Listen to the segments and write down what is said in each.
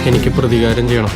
എനിക്ക് പ്രതികാരം ചെയ്യണം.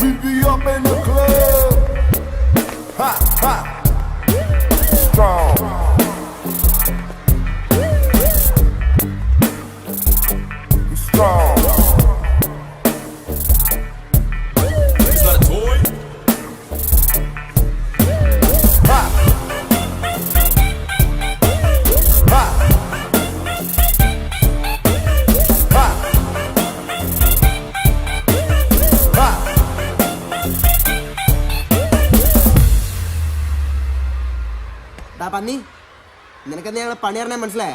We be up in the club. Ha, ha. Strong. We strong. Is that a toy? Ha. Ha. Ha. പന്നി നിനക്കെന്താ ഞങ്ങളെ പണി അറിയാൻ മനസ്സിലായ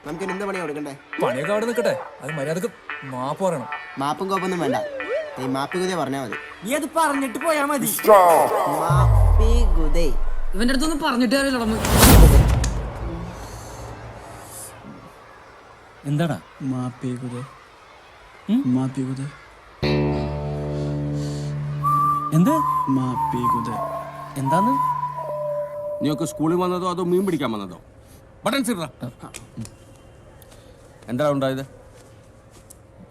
നമുക്ക് എന്ത് പണിയാ കൊടുക്കണ്ടേ? പണിയൊക്കെ അവിടെ നിൽക്കട്ടെ, അത് മര്യാദക്ക് മാപ്പ് പറയണം. മാപ്പും കോപ്പൊന്നും വേണ്ട, ഈ മാപ്പി ഗുദേ പറഞ്ഞാ മതി. നീ അത് പറഞ്ഞിട്ട് പോയാ മതി. മാപ്പി ഗുദേ ഇവന്റെ അടുത്തൊന്നും പറഞ്ഞിട്ട് അറിയില്ല. എന്താടാ മാപ്പി ഗുദേ? മാപ്പി ഗുദേ എന്ത്? മാപ്പി ഗുദേ എന്താന്ന്? നീയൊക്കെ സ്കൂളിൽ വന്നതോ അതോ മീൻ പിടിക്കാൻ വന്നതോ? ബട്ടൺസ് ഇട. എന്താ ഉണ്ടായത്?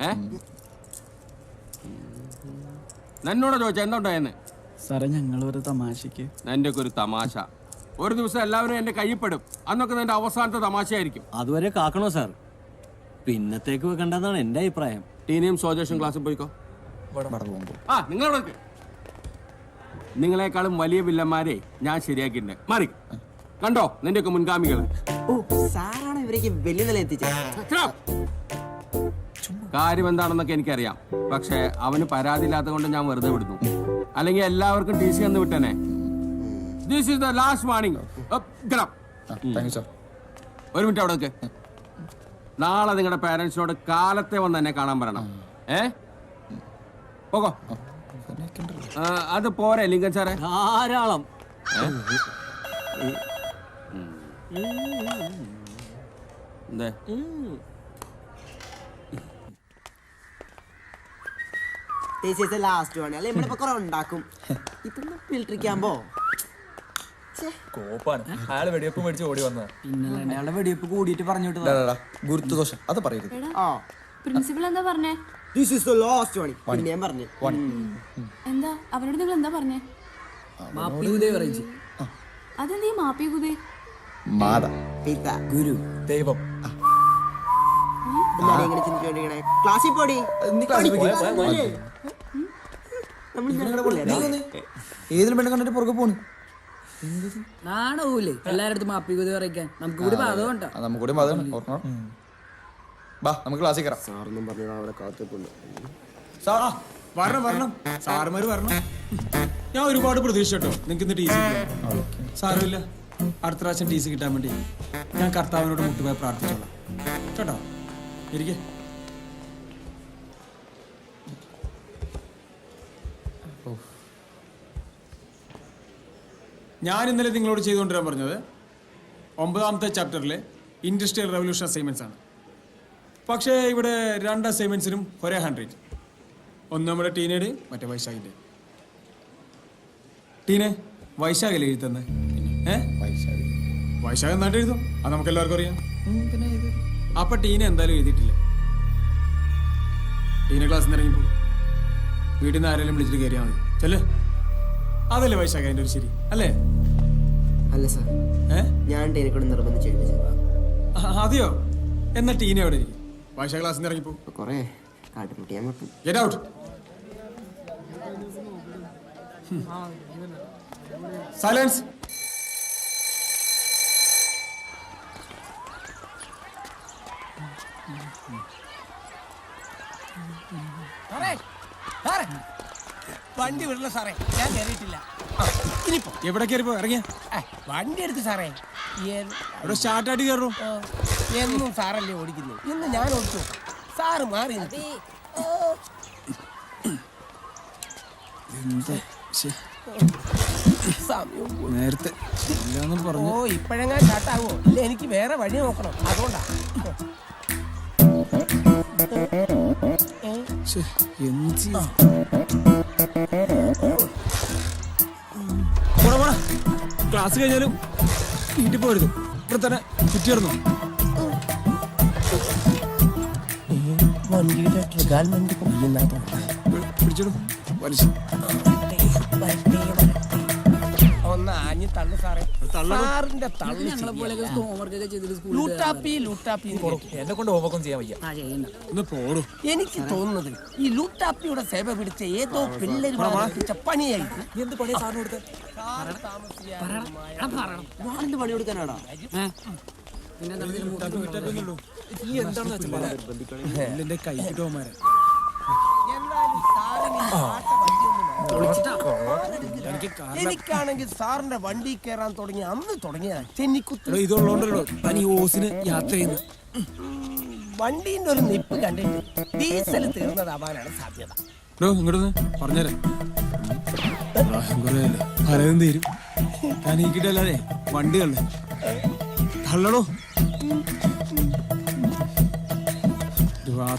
ഏ എന്നോട് ചോദിച്ചാ എന്തുണ്ടായെന്ന്? സാറേ ഞങ്ങളൊരു തമാശക്ക്. എൻ്റെ ഒക്കെ ഒരു തമാശ. ഒരു ദിവസം എല്ലാവരും എൻ്റെ കയ്യിൽപ്പെടും. അന്നൊക്കെ എൻ്റെ അവസാനത്തെ തമാശയായിരിക്കും. അതുവരെ കാക്കണോ സാർ? പിന്നത്തേക്ക് വെക്കണ്ടെന്നാണ് എൻ്റെ അഭിപ്രായം. ടീനിയും സോജേഷൻ ക്ലാസ്സിൽ പോയിക്കോ. ആ നിങ്ങളവിടെ നിൽക്ക്. നിങ്ങളെക്കാളും വലിയ വില്ലന്മാരെ ഞാൻ ശരിയാക്കിയിട്ടുണ്ട്. മാറി കണ്ടോ നിന്റെയൊക്കെ മുൻഗാമികൾ. ഓ സാറാണ് ഇവരേക്ക് വലിയ നില എത്തിച്ചത്. കാര്യം എന്താണെന്നൊക്കെ എനിക്കറിയാം. പക്ഷെ അവന് പരാതി ഇല്ലാത്ത കൊണ്ട് ഞാൻ വെറുതെ വിടുന്നു. അല്ലെങ്കിൽ എല്ലാവർക്കും ടി സി എന്ന് വിട്ടനെ. This is the last warning. ഒരു മിനിറ്റ് അവിടെ നിൽക്ക്. നാളെ നിങ്ങളുടെ പാരന്റ്സിനോട് കാലത്തെ വന്ന് എന്നെ കാണാൻ പറയണം. പോകോ. അത് പോരെ ലിംഗൻ സാറേ? ധാരാളം. എന്തേ ലാസ്റ്റ് വേണേ അല്ലെ നമ്മളിപ്പോ കുറെ ഉണ്ടാക്കും. ഇതൊന്നും ഫിൽട്ടറിക്കാമ്പോ കോപ്പാണ്. അയാള് വെടിവെപ്പ് മേടിച്ച് ഓടി വന്നതാ. പിന്നെ അയാളുടെ വെടിവെപ്പ് കൂടിയിട്ട് പറഞ്ഞു ഗുരുത്വദോഷം അത് പറയരുത്. പ്രിൻസിപ്പൾ എന്താ പറഞ്ഞേ? ദിസ് ഈസ് ദ ലാസ്റ്റ് വാണി. പിന്നെ ഞാൻ പറഞ്ഞു എന്താ അവരോട് നിങ്ങൾ എന്താ പറഞ്ഞേ? അതെന്തീ മാപ്പി കുതേ? മാത പിത ഗുരു ദൈവം. ഇങ്ങനെ ചിന്തിച്ചോണ്ടിരിക്കണേ. ക്ലാസ്സിൽ പോടി. ഏതിലും പെണ്ണ് കണ്ടിട്ട് പുറകെ പോണ്. നാണവൂലേ എല്ലാരടുത്തും മാപ്പി കുതേ പറയിക്കാൻ? നമുക്ക് കൂടി പാതമുണ്ടോ? നമുക്ക് കൂടി അതാണ് ഓർക്കണം. ബാ നമുക്ക് ക്ലാസ്സിൽ കയറാം. സാറൊന്നും പറഞ്ഞാൽ അവിടെ കാത്തിട്ടുണ്ട്. വരണം സാറുമാര് വരണം. ഞാൻ ഒരുപാട് പ്രതീക്ഷ കേട്ടോ നിങ്ങൾക്ക് ഇന്ന് ടി സി. സാരമില്ല, അടുത്ത പ്രാവശ്യം ടി സി കിട്ടാൻ വേണ്ടി ഞാൻ കർത്താവിനോട് മുട്ടുപോയി പ്രാർത്ഥിച്ചോളാം കേട്ടോ. ഇരിക്കേ. ഞാൻ ഇന്നലെ നിങ്ങളോട് ചെയ്തുകൊണ്ടിരാൻ പറഞ്ഞത് 9ാമത്തെ ചാപ്റ്ററിലെ ഇൻഡസ്ട്രിയൽ റവല്യൂഷൻ അസൈൻമെന്റ്സ് ആണ്. പക്ഷേ ഇവിടെ 2 അസൈൻമെന്റ്സിനും ഒരേ ഹാൻഡ് റൈറ്റ്. ഒന്ന് നമ്മുടെ ടീനയുടെ, മറ്റേ വൈശാഖിന്റെ. ടീനെ വൈശാഖല്ലേ എഴുതി തന്നെ? വൈശാഖ് നന്നായിട്ട് എഴുതും, അത് നമുക്ക് എല്ലാവർക്കും അറിയാം. അപ്പൊ ടീന എന്തായാലും എഴുതിയിട്ടില്ല. ടീന ക്ലാസ്സിൽ നിന്ന് ഇറങ്ങിപ്പോ വീട്ടിൽ നിന്ന് ആരെങ്കിലും വിളിച്ചിട്ട് കയറിയാൽ മതി. ചെല്ലേ, അതല്ലേ വൈശാഖ് അതിന്റെ ഒരു ശരി അല്ലേ? അല്ല സാർ, ഞാൻ ടീനെ കൊണ്ട് നിർബന്ധിച്ച് എഴുതിച്ചതാ. അതെയോ? എന്നാ ടീന എവിടെ ഇരിക്കും? വൈശാഖ് ക്ലാസ്സിൽ നിന്ന് ഇറങ്ങിപ്പോ. കൊറേ കാട്ടുമുട്ടിയാൻ പറ്റും. Get out. സൈലൻസ്. വണ്ടി വിടില്ല സാറേ, ഞാൻ കയറിയിട്ടില്ല. ഇനിയിപ്പോ എവിടെ കയറിപ്പോ ഇറങ്ങിയ വണ്ടി എടുത്ത് സാറേ. ഇവിടെ സ്റ്റാർട്ടായിട്ട് കയറൂ. എന്നും സാറല്ലേ ഓടിക്കുന്നു, ഇന്ന് ഞാൻ ഓടിച്ചു. സാറ് മാറി നേരത്തെ ഓ ഇപ്പഴെങ്ങാൻ സ്റ്റാർട്ടാവോ? ഇല്ല, എനിക്ക് വേറെ വഴി നോക്കണം, അതുകൊണ്ടാ. ക്ലാസ് കഴിഞ്ഞാലും വീട്ടിൽ പോരുത്, ഇവിടെ തന്നെ ചുറ്റിയിടുന്നു. വണ്ടിയുടെ ട്രിഗാൽമെന്റ് പിടിച്ചിടും വലിച്ചു. ഒന്ന് ആഞ്ഞ് തള്ളു സാറേ. സാറിന്റെ എന്നെ കൊണ്ട് ഹോംവർക്കും ചെയ്യാൻ വയ്യ. എനിക്ക് തോന്നുന്നത് ഈ ലൂട്ടാപ്പിയുടെ സേവ പിടിച്ച ഏതോ പിള്ളേര് പിടിച്ച പണിയായി. എന്ത് പണിയാ സാറിന് കൊടുത്തേ? ഞാനെന്ത് പണി കൊടുക്കാനാടാ? ഈ എന്താണെന്ന് വെച്ചാൽ എന്റെ കൈ കിട്ടുമാരെ എനിക്കാണെങ്കിൽ സാറിന്റെ വണ്ടി കയറാൻ തുടങ്ങിയ അന്ന് തുടങ്ങിയ ചെന്നിക്കുത്ത്. ഇതുള്ളോണ്ടല്ലോ തനി ഓസിന് യാത്ര ചെയ്യുന്നത്. വണ്ടീന്റെ ഒരു നിപ്പ് കണ്ടിട്ട് ഡീസൽ തീർന്നതാവാനാണ് സാധ്യത. ഇങ്ങോട്ടൊന്ന് പറഞ്ഞേരാ. പലതും തീരും. ഞാൻ ഈ കിട്ടല്ലാതെ വണ്ടികളുടെ തള്ളടോ.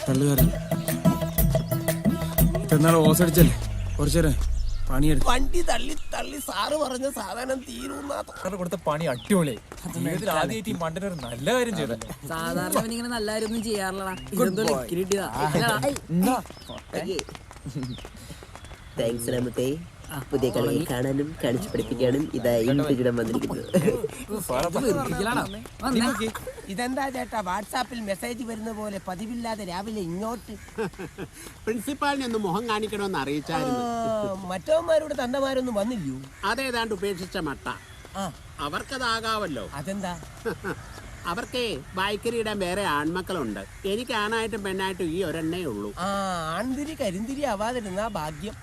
തള്ളുകാരൻ ഇത്രനാൾ ഓസടിച്ചല്ലേ, കുറച്ചേരെ പണിയെടുത്ത് വണ്ടി തള്ളി തള്ളി സാറ് പറഞ്ഞ സാധനം തീരുന്നാ സാറിന് കൊടുത്ത പണി അടിപൊളി. ജീവിതത്തിൽ ആദ്യമായിട്ട് ഈ മണ്ടൻ ഒരു നല്ല കാര്യം ചെയ്തല്ലോ. സാധാരണ അവനിങ്ങനെ നല്ല കാര്യമൊന്നും ചെയ്യാറില്ലടാ. ഇതെന്തോ കിട്ടിയതാ. താങ്ക്സ് രാമത്തെ. പുതിയ കളികൾ കാണാനും കാണിച്ചു പഠിപ്പിക്കാനും ഇതാ ഇൻസ്റ്റഗ്രാം വന്നിരിക്കുന്നത്. ഇതെന്താ ചേട്ടാ വാട്സാപ്പിൽ മെസ്സേജ് വരുന്ന പോലെ പതിവില്ലാതെ രാവിലെ ഇങ്ങോട്ട്? പ്രിൻസിപ്പാളിനെ ഒന്ന് മുഖം കാണിക്കണമെന്ന് അറിയിച്ചായിരുന്നു. മറ്റവന്മാരുടെ തന്തമാരൊന്നും വന്നില്ലയോ? അതേതാണ്ട് ഉപേക്ഷിച്ച മട്ട. അവർക്കതാകാവല്ലോ. അതെന്താ? അവർക്കേ ബൈക്കറിയിടാൻ വേറെ ആൺമക്കളുണ്ട്. എനിക്ക് ആണായിട്ടും പെണ്ണായിട്ടും ഈ ഒരെണ്ണേ ഉള്ളൂ. ആൺതിരി കരിന്തിരി ആവാതിരുന്നാ ഭാഗ്യം.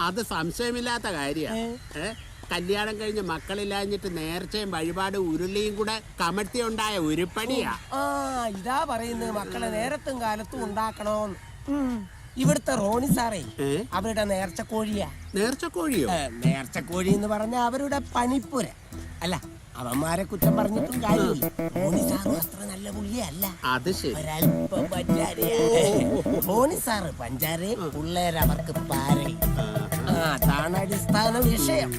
അത് സംശയമില്ലാത്ത കാര്യമാണ്. കല്യാണം കഴിഞ്ഞ് മക്കളില്ലാഞ്ഞിട്ട് നേർച്ചയും വഴിപാടും ഉരുളിയും കൂടെ കമഴ്ത്തി ഉണ്ടായ ഉരുപ്പടിയാ. ഇതാ പറയുന്നത് മക്കളെ നേരത്തും കാലത്തും ഉണ്ടാക്കണോന്ന്. ഇവിടുത്തെ റോണി സാറേ അവരുടെ നേർച്ചക്കോഴിയാ. നേർച്ചക്കോഴിയോ? നേർച്ചക്കോഴി എന്ന് പറഞ്ഞ അവരുടെ പണിപ്പുര. അല്ല, അവന്മാരെ കുറ്റം പറഞ്ഞിട്ടും കാര്യമില്ല. റോണി സാറ് അത്ര നല്ല പുള്ളിയല്ല. അത് ശരി. ഒരല്പം പഞ്ചാരയാ. റോണി സാറ് പഞ്ചാരേ, പിള്ളേരവർക്ക് പാരേ. അതാണ് അടിസ്ഥാന വിഷയം.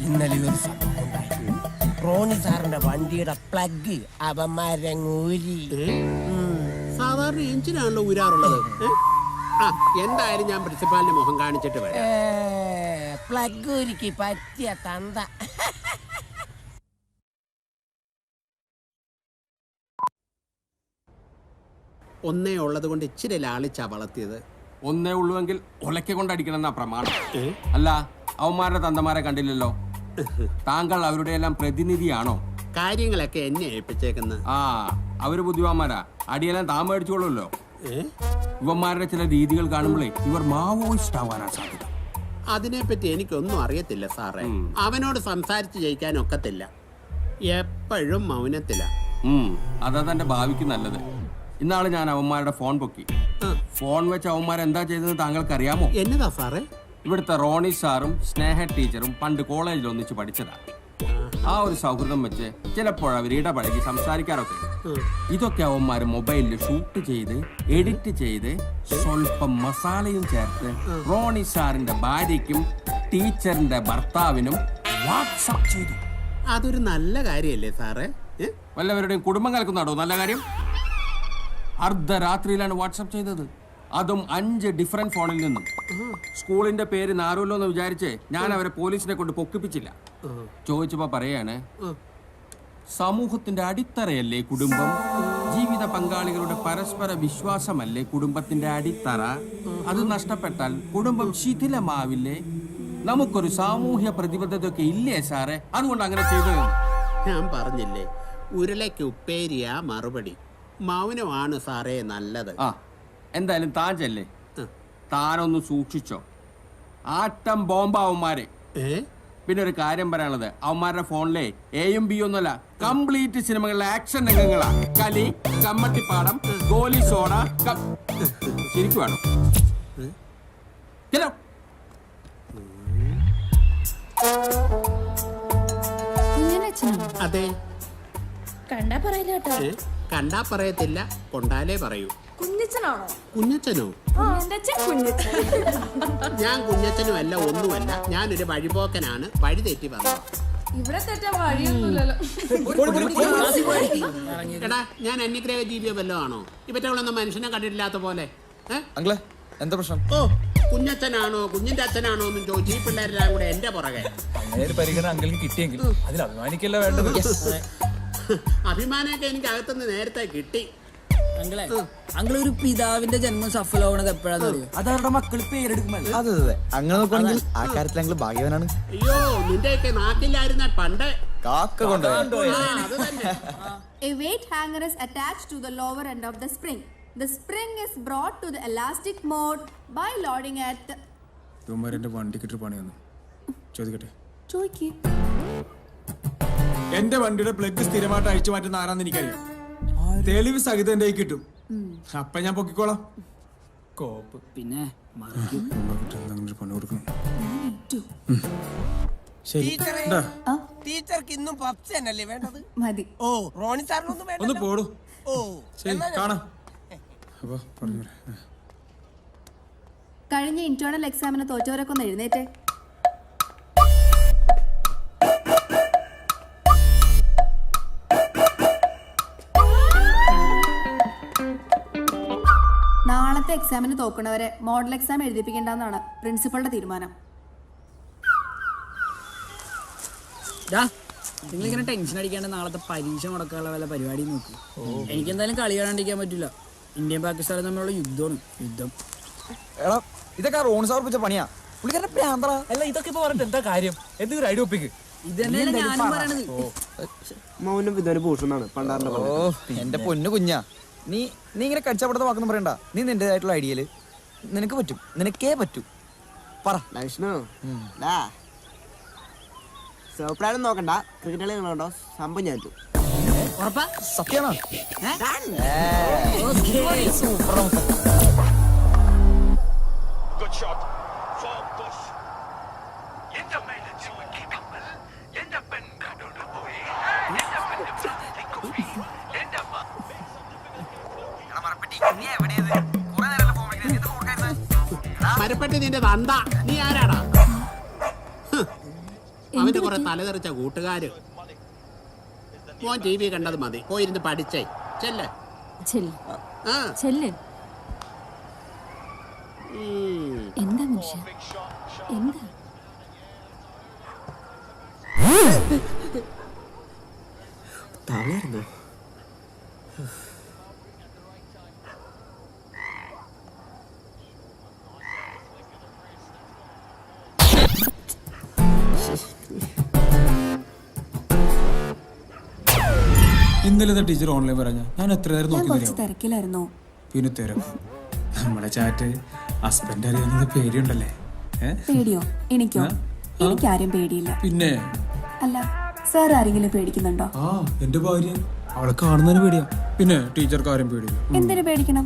ഇന്നലെ ഒരു സംഭവം ഉണ്ടായി. റോണി സാറിന്റെ വണ്ടിയുടെ പ്ലഗ് അവന്മാരങ്ങൂരി. സാധാരണ എഞ്ചിനാണല്ലോ ഊരാറുള്ളത്. എന്തായാലും ഞാൻ പ്രിൻസിപ്പാലിന്റെ മുഖം കാണിച്ചിട്ട് വരാം. പ്ലഗ് ഊരിക്ക് പറ്റിയ തന്ത. ഒന്നേ ഉള്ളത് കൊണ്ട് ഇച്ചിരി ലാളിച്ചാ വളർത്തിയത്. ഒന്നേ ഉള്ളുവെങ്കിൽ ഒലക്കെ കൊണ്ടടിക്കണം എന്നാ പ്രമാണം. അല്ല, അവന്മാരുടെ തന്തമാരെ കണ്ടില്ലല്ലോ. താങ്കൾ അവരുടെ എല്ലാം പ്രതിനിധിയാണോ? കാര്യങ്ങളൊക്കെ എന്നെ ഏൽപ്പിച്ചേക്കുന്നത്. അവര് ബുദ്ധിമാന്മാരാ. അടിയെല്ലാം താൻ മേടിച്ചോളൂല്ലോ. ഇവന്മാരുടെ ചില രീതികൾ കാണുമ്പോഴേ ഇവർ മാവോയിസ്റ്റ് ആവാനാ സാധ്യത. അതിനെപ്പറ്റി എനിക്കൊന്നും അറിയത്തില്ല സാറേ. അവനോട് സംസാരിച്ച് ജയിക്കാൻ ഒക്കത്തില്ല. എപ്പോഴും മൗനത്തില. അതാ തന്റെ ഭാവിക്ക് നല്ലത്. ഇന്നാള് ഞാൻ അവന്മാരുടെ ഫോൺ പൊക്കി. ഫോൺ വെച്ച് അവന്മാരെന്താ ചെയ്തതെന്ന് താങ്കൾക്ക് അറിയാമോ? എന്നതാ സാറേ? ഇവിടുത്തെ റോണി സാറും സ്നേഹ ടീച്ചറും പണ്ട് കോളേജിൽ ഒന്നിച്ച് പഠിച്ചതാ. ആ ഒരു സൗഹൃദം വെച്ച് ചിലപ്പോഴവർ ഇടപഴകി സംസാരിക്കാറൊക്കെ. ഇതൊക്കെ അവന്മാര് മൊബൈലിൽ ഷൂട്ട് ചെയ്ത് എഡിറ്റ് ചെയ്ത് സ്വല്പം മസാലയും ചേർത്ത് റോണി സാറിന്റെ ഭാര്യയ്ക്കും ടീച്ചറിന്റെ ഭർത്താവിനും വാട്സാപ്പ് ചെയ്തു. അതൊരു നല്ല കാര്യല്ലേ സാറേ? വല്ലവരുടെയും കുടുംബം കലക്കുന്നാടോ നല്ല കാര്യം? അർദ്ധരാത്രിയിലാണ് വാട്സാപ്പ് ചെയ്തത്. അതും 5 ഡിഫറെന്റ് ഫോണിൽ നിന്നും. സ്കൂളിന്റെ പേര് നാറുമല്ലോ എന്ന് വിചാരിച്ച് ഞാൻ അവരെ പോലീസിനെ കൊണ്ട് പൊക്കിപ്പിച്ചില്ല. ചോദിച്ചപ്പോ പറയാണ്, സമൂഹത്തിന്റെ അടിത്തറയല്ലേ കുടുംബം, ജീവിത പങ്കാളികളുടെ പരസ്പര വിശ്വാസമല്ലേ കുടുംബത്തിന്റെ അടിത്തറ, അത് നഷ്ടപ്പെട്ടാൽ കുടുംബം ശിഥിലമാവില്ലേ, നമുക്കൊരു സാമൂഹ്യ പ്രതിബദ്ധതയൊക്കെ ഇല്ലേ സാറേ, അതുകൊണ്ട് അങ്ങനെ ചെയ്തത്. ഞാൻ പറഞ്ഞില്ലേ, ഉരുളയ്ക്ക് ഉപ്പേരിയാ മറുപടി. മൗനമാണ് സാറേ നല്ലത്. എന്തായാലും താൻ ചെല്ലേ, താനൊന്ന് സൂക്ഷിച്ചോ. ആട്ടം ബോംബാവന്മാരെ. പിന്നെ ഒരു കാര്യം പറയാനുള്ളത്, അവന്മാരുടെ ഫോണിലെ എയും ബി ഒന്നുമല്ല, കംപ്ലീറ്റ് സിനിമകളിലെ ആക്ഷൻ രംഗങ്ങളാ. കലി, കമ്മട്ടിപ്പാടം, ഗോലി സോഡ. ശരിക്കും വേണം. അതെ, കണ്ടാ പറയില്ല കേട്ടോ. കണ്ടാ പറയത്തില്ല, കൊണ്ടാലേ പറയൂ. കുഞ്ഞച്ചനാണോ? കുഞ്ഞച്ചനോ? ഞാൻ കുഞ്ഞച്ചനും അല്ല, ഒന്നുമല്ല. ഞാനൊരു വഴിപോക്കനാണ്, വഴി തെറ്റി വന്നത്. ഇവിടെ തെറ്റാൻ വഴിയൊന്നുമില്ലല്ലോ. എടാ, ഞാൻ അന്യഗ്രഹ ജീവിയോ വല്ലോ ആണോ? ഇവറ്റകളൊന്നും മനുഷ്യനെ കണ്ടിട്ടില്ലാത്ത പോലെ. എന്താ പ്രശ്നം? ഓ, കുഞ്ഞച്ചനാണോ കുഞ്ഞിന്റെ അച്ഛനാണോ എന്നും ചോദിച്ചു ഈ പിള്ളേരെല്ലാം കൂടെ എന്റെ പുറകെ. അങ്ങനെ പരിഗണന അങ്കിളിന് കിട്ടിയെങ്കിൽ അതിൽ അഭിമാനിക്കല്ല വേണ്ടത്. അഭിമാനമൊക്കെ എനിക്ക് അകത്തുനിന്ന് നേരത്തെ കിട്ടി. അങ്കിള് ഒരു പിതാവിന്റെ ജന്മം സഫലമാവണത് എപ്പോഴാന്ന് അറിയോ? അത് അവരുടെ മക്കൾ പേരെടുക്കുമല്ലോ. അതെ അതെ, അങ്ങനെ നോക്കുകയാണെങ്കിൽ ആ കാര്യത്തിൽ ഞങ്ങൾ ഭാഗ്യവാനാണ്. അയ്യോ, നിന്റെയൊക്കെ നാട്ടിലായിരുന്ന പണ്ട് കാക്ക കൊണ്ടുപോയി. അത് തന്നെ. A weight hanger is attached to the lower end of the spring. The spring is brought to the elastic mode by loading at the... തുമ്മാരെന്റെ വണ്ടിക്കിട്ട് പണി വന്നു. ചോദിക്കട്ടെ? ചോദിക്കേ. എന്റെ വണ്ടിയുടെ പ്ലഗ് സ്ഥിരമായിട്ട് അഴിച്ചു മാറ്റുന്ന ആരാന്ന് എനിക്കറിയാം. തെളിവ് സഹിതം എന്റെ കിട്ടും. അപ്പൊ ഞാൻ പൊക്കിക്കോളാം. കോപ്പ് പിന്നെ പണി കൊടുക്കണം. ടീച്ചർക്ക് ഇന്നും പപ്സ് തന്നെയല്ലേ വേണ്ടത്? മതി. ഓ, റോണി സാറിനൊന്നും വേണ്ട. ഒന്ന് പോടൂ. ഓ, ശരി, കാണാം. അപ്പൊ പറഞ്ഞു. കഴിഞ്ഞ ഇന്റേണൽ എക്സാമിന് തോറ്റവരൊക്കെ ഒന്ന് എഴുന്നേറ്റേ. നാളത്തെ എക്സാമിന് തോക്കുന്നവരെ മോഡൽ എക്സാം എഴുതിപ്പിക്കേണ്ടെന്നാണ് പ്രിൻസിപ്പളുടെ തീരുമാനം. നിങ്ങളിങ്ങനെ ടെൻഷൻ അടിക്കാണ്ട് നാളത്തെ പരീക്ഷ മുടക്കാനുള്ള വല്ല പരിപാടി നോക്കി. എനിക്കെന്തായാലും കളി കാണാണ്ടിരിക്കാൻ പറ്റില്ല. ഇന്ത്യയും പാകിസ്ഥാനും തമ്മിലുള്ള യുദ്ധമാണ്. യുദ്ധം എടാ ഇതൊക്കെ റോൺ സാർ വെച്ച പണിയാ. പുള്ളിക്കാരന്റെ പ്രാന്തറ. അല്ല ഇതൊക്കെ ഇപ്പൊ പറഞ്ഞിട്ട് എന്താ കാര്യം? എന്തൊരു ഐഡിയ ഒപ്പിക്ക്. ഇത് തന്നെയല്ലേ ഞാനും പറയണത്. മൗനം വിധവന് ഭൂഷണാണ് പണ്ടാറിന്റെ ഓ എന്റെ പൊന്നു കുഞ്ഞാ, നീ ഇങ്ങനെ കടിച്ചപ്പെടുത്ത വാക്കൊന്നും പറയണ്ട. നീ നിന്റേതായിട്ടുള്ള ഐഡിയയില് നിനക്ക് പറ്റും, നിനക്കേ പറ്റൂ. പറ വിഷ്ണു. സോപ്രാനും നോക്കണ്ട, ക്രിക്കറ്റ് കളി കണ്ടോ സംഭവം ഞാൻ ഉറപ്പാ? സത്യമാണോ? Good shot. Form push. മരപ്പെട്ടി നിന്റെ തന്ത. നീ ആരാടാ? അവന്റെ കുറെ തലതെറിച്ച കൂട്ടുകാര്. മോൻ TV കണ്ടത് മതി, പോയിരുന്ന് പഠിച്ചേ. ചെല്ല്. എന്താ മനുഷ്യ എന്താ? തളർന്നു. ഇന്നലെ ടീച്ചർ ഓൺലൈൻ പറഞ്ഞ ഞാൻ എത്ര നേരം നോക്കി തിരക്കിലായിരുന്നു. പിന്നെ തിരക്കും. നമ്മുടെ ചാറ്റ് ഹസ്ബൻഡ് അറിയാവുന്നത് പേടിയുണ്ടല്ലേ? പേടിയോ? എനിക്കോ? എനിക്കാരും പേടിയില്ല. പിന്നെ അല്ല സാർ ആരെങ്കിലും പേടിക്കുന്നുണ്ടോ? ആ എന്റെ ഭാര്യ, അവളെ കാണുന്നതിന് പേടിയാ. പിന്നെ ടീച്ചർക്ക് ആരും പേടിയില്ല. എന്തിനു പേടിക്കണം?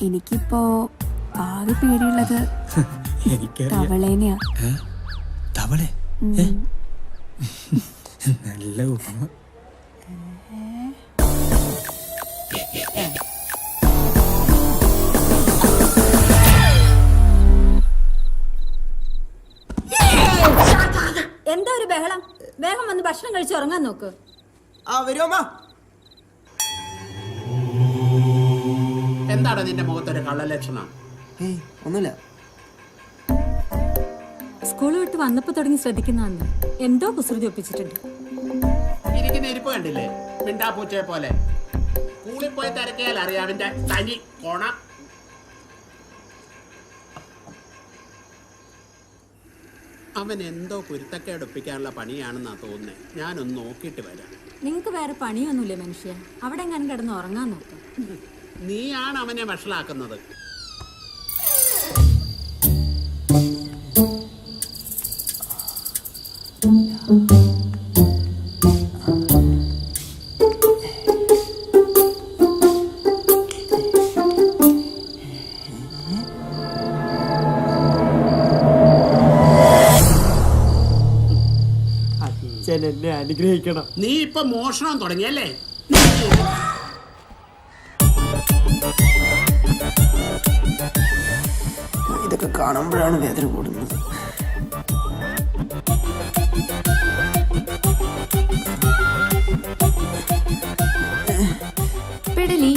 എനിക്കിപ്പോ ആകെ പേടിയുള്ളത് തവളേനെയാ. തവളെ? നല്ല ഉപമ. എന്താ ഒരു ബഹളം? വേഗം വന്ന് ഭക്ഷണം കഴിച്ച് ഉറങ്ങാൻ നോക്ക്. എന്താണ് നിന്റെ മുഖത്തൊരു കള്ളലക്ഷണം? ഒന്നുമില്ല. സ്കൂൾ വിട്ട് വന്നപ്പോ തുടങ്ങി ശ്രദ്ധിക്കുന്നതാണ്. എന്തോ കുസൃതി ഒപ്പിച്ചിട്ടുണ്ട്. ഇരിക്കുന്ന ഇരിപ്പ് കണ്ടില്ലേ? മിണ്ടാപ്പൂച്ചയെ പോലെ. സ്കൂളിൽ പോയി തിരക്കിയാൽ അറിയാം അവന്റെ തനി കോണ. അവൻ എന്തോ കുരുത്തക്കേട് ഒപ്പിക്കാനുള്ള പണിയാണെന്നാ തോന്നുന്നത്. ഞാനൊന്ന് നോക്കിയിട്ട് വരാം. നിങ്ങക്ക് വേറെ പണിയൊന്നുമില്ലേ മനുഷ്യ? അവിടെ എങ്ങാനും കിടന്ന് ഉറങ്ങാൻ നോക്കാം. നീയാണ് അവനെ വഷളാക്കുന്നത്. എന്നെ അനുഗ്രഹിക്കണം. നീ ഇപ്പൊ മോഷണം തുടങ്ങിയല്ലേ? ഇതൊക്കെ കാണുമ്പോഴാണ് വേദന കൂടുന്നത്. പെടലി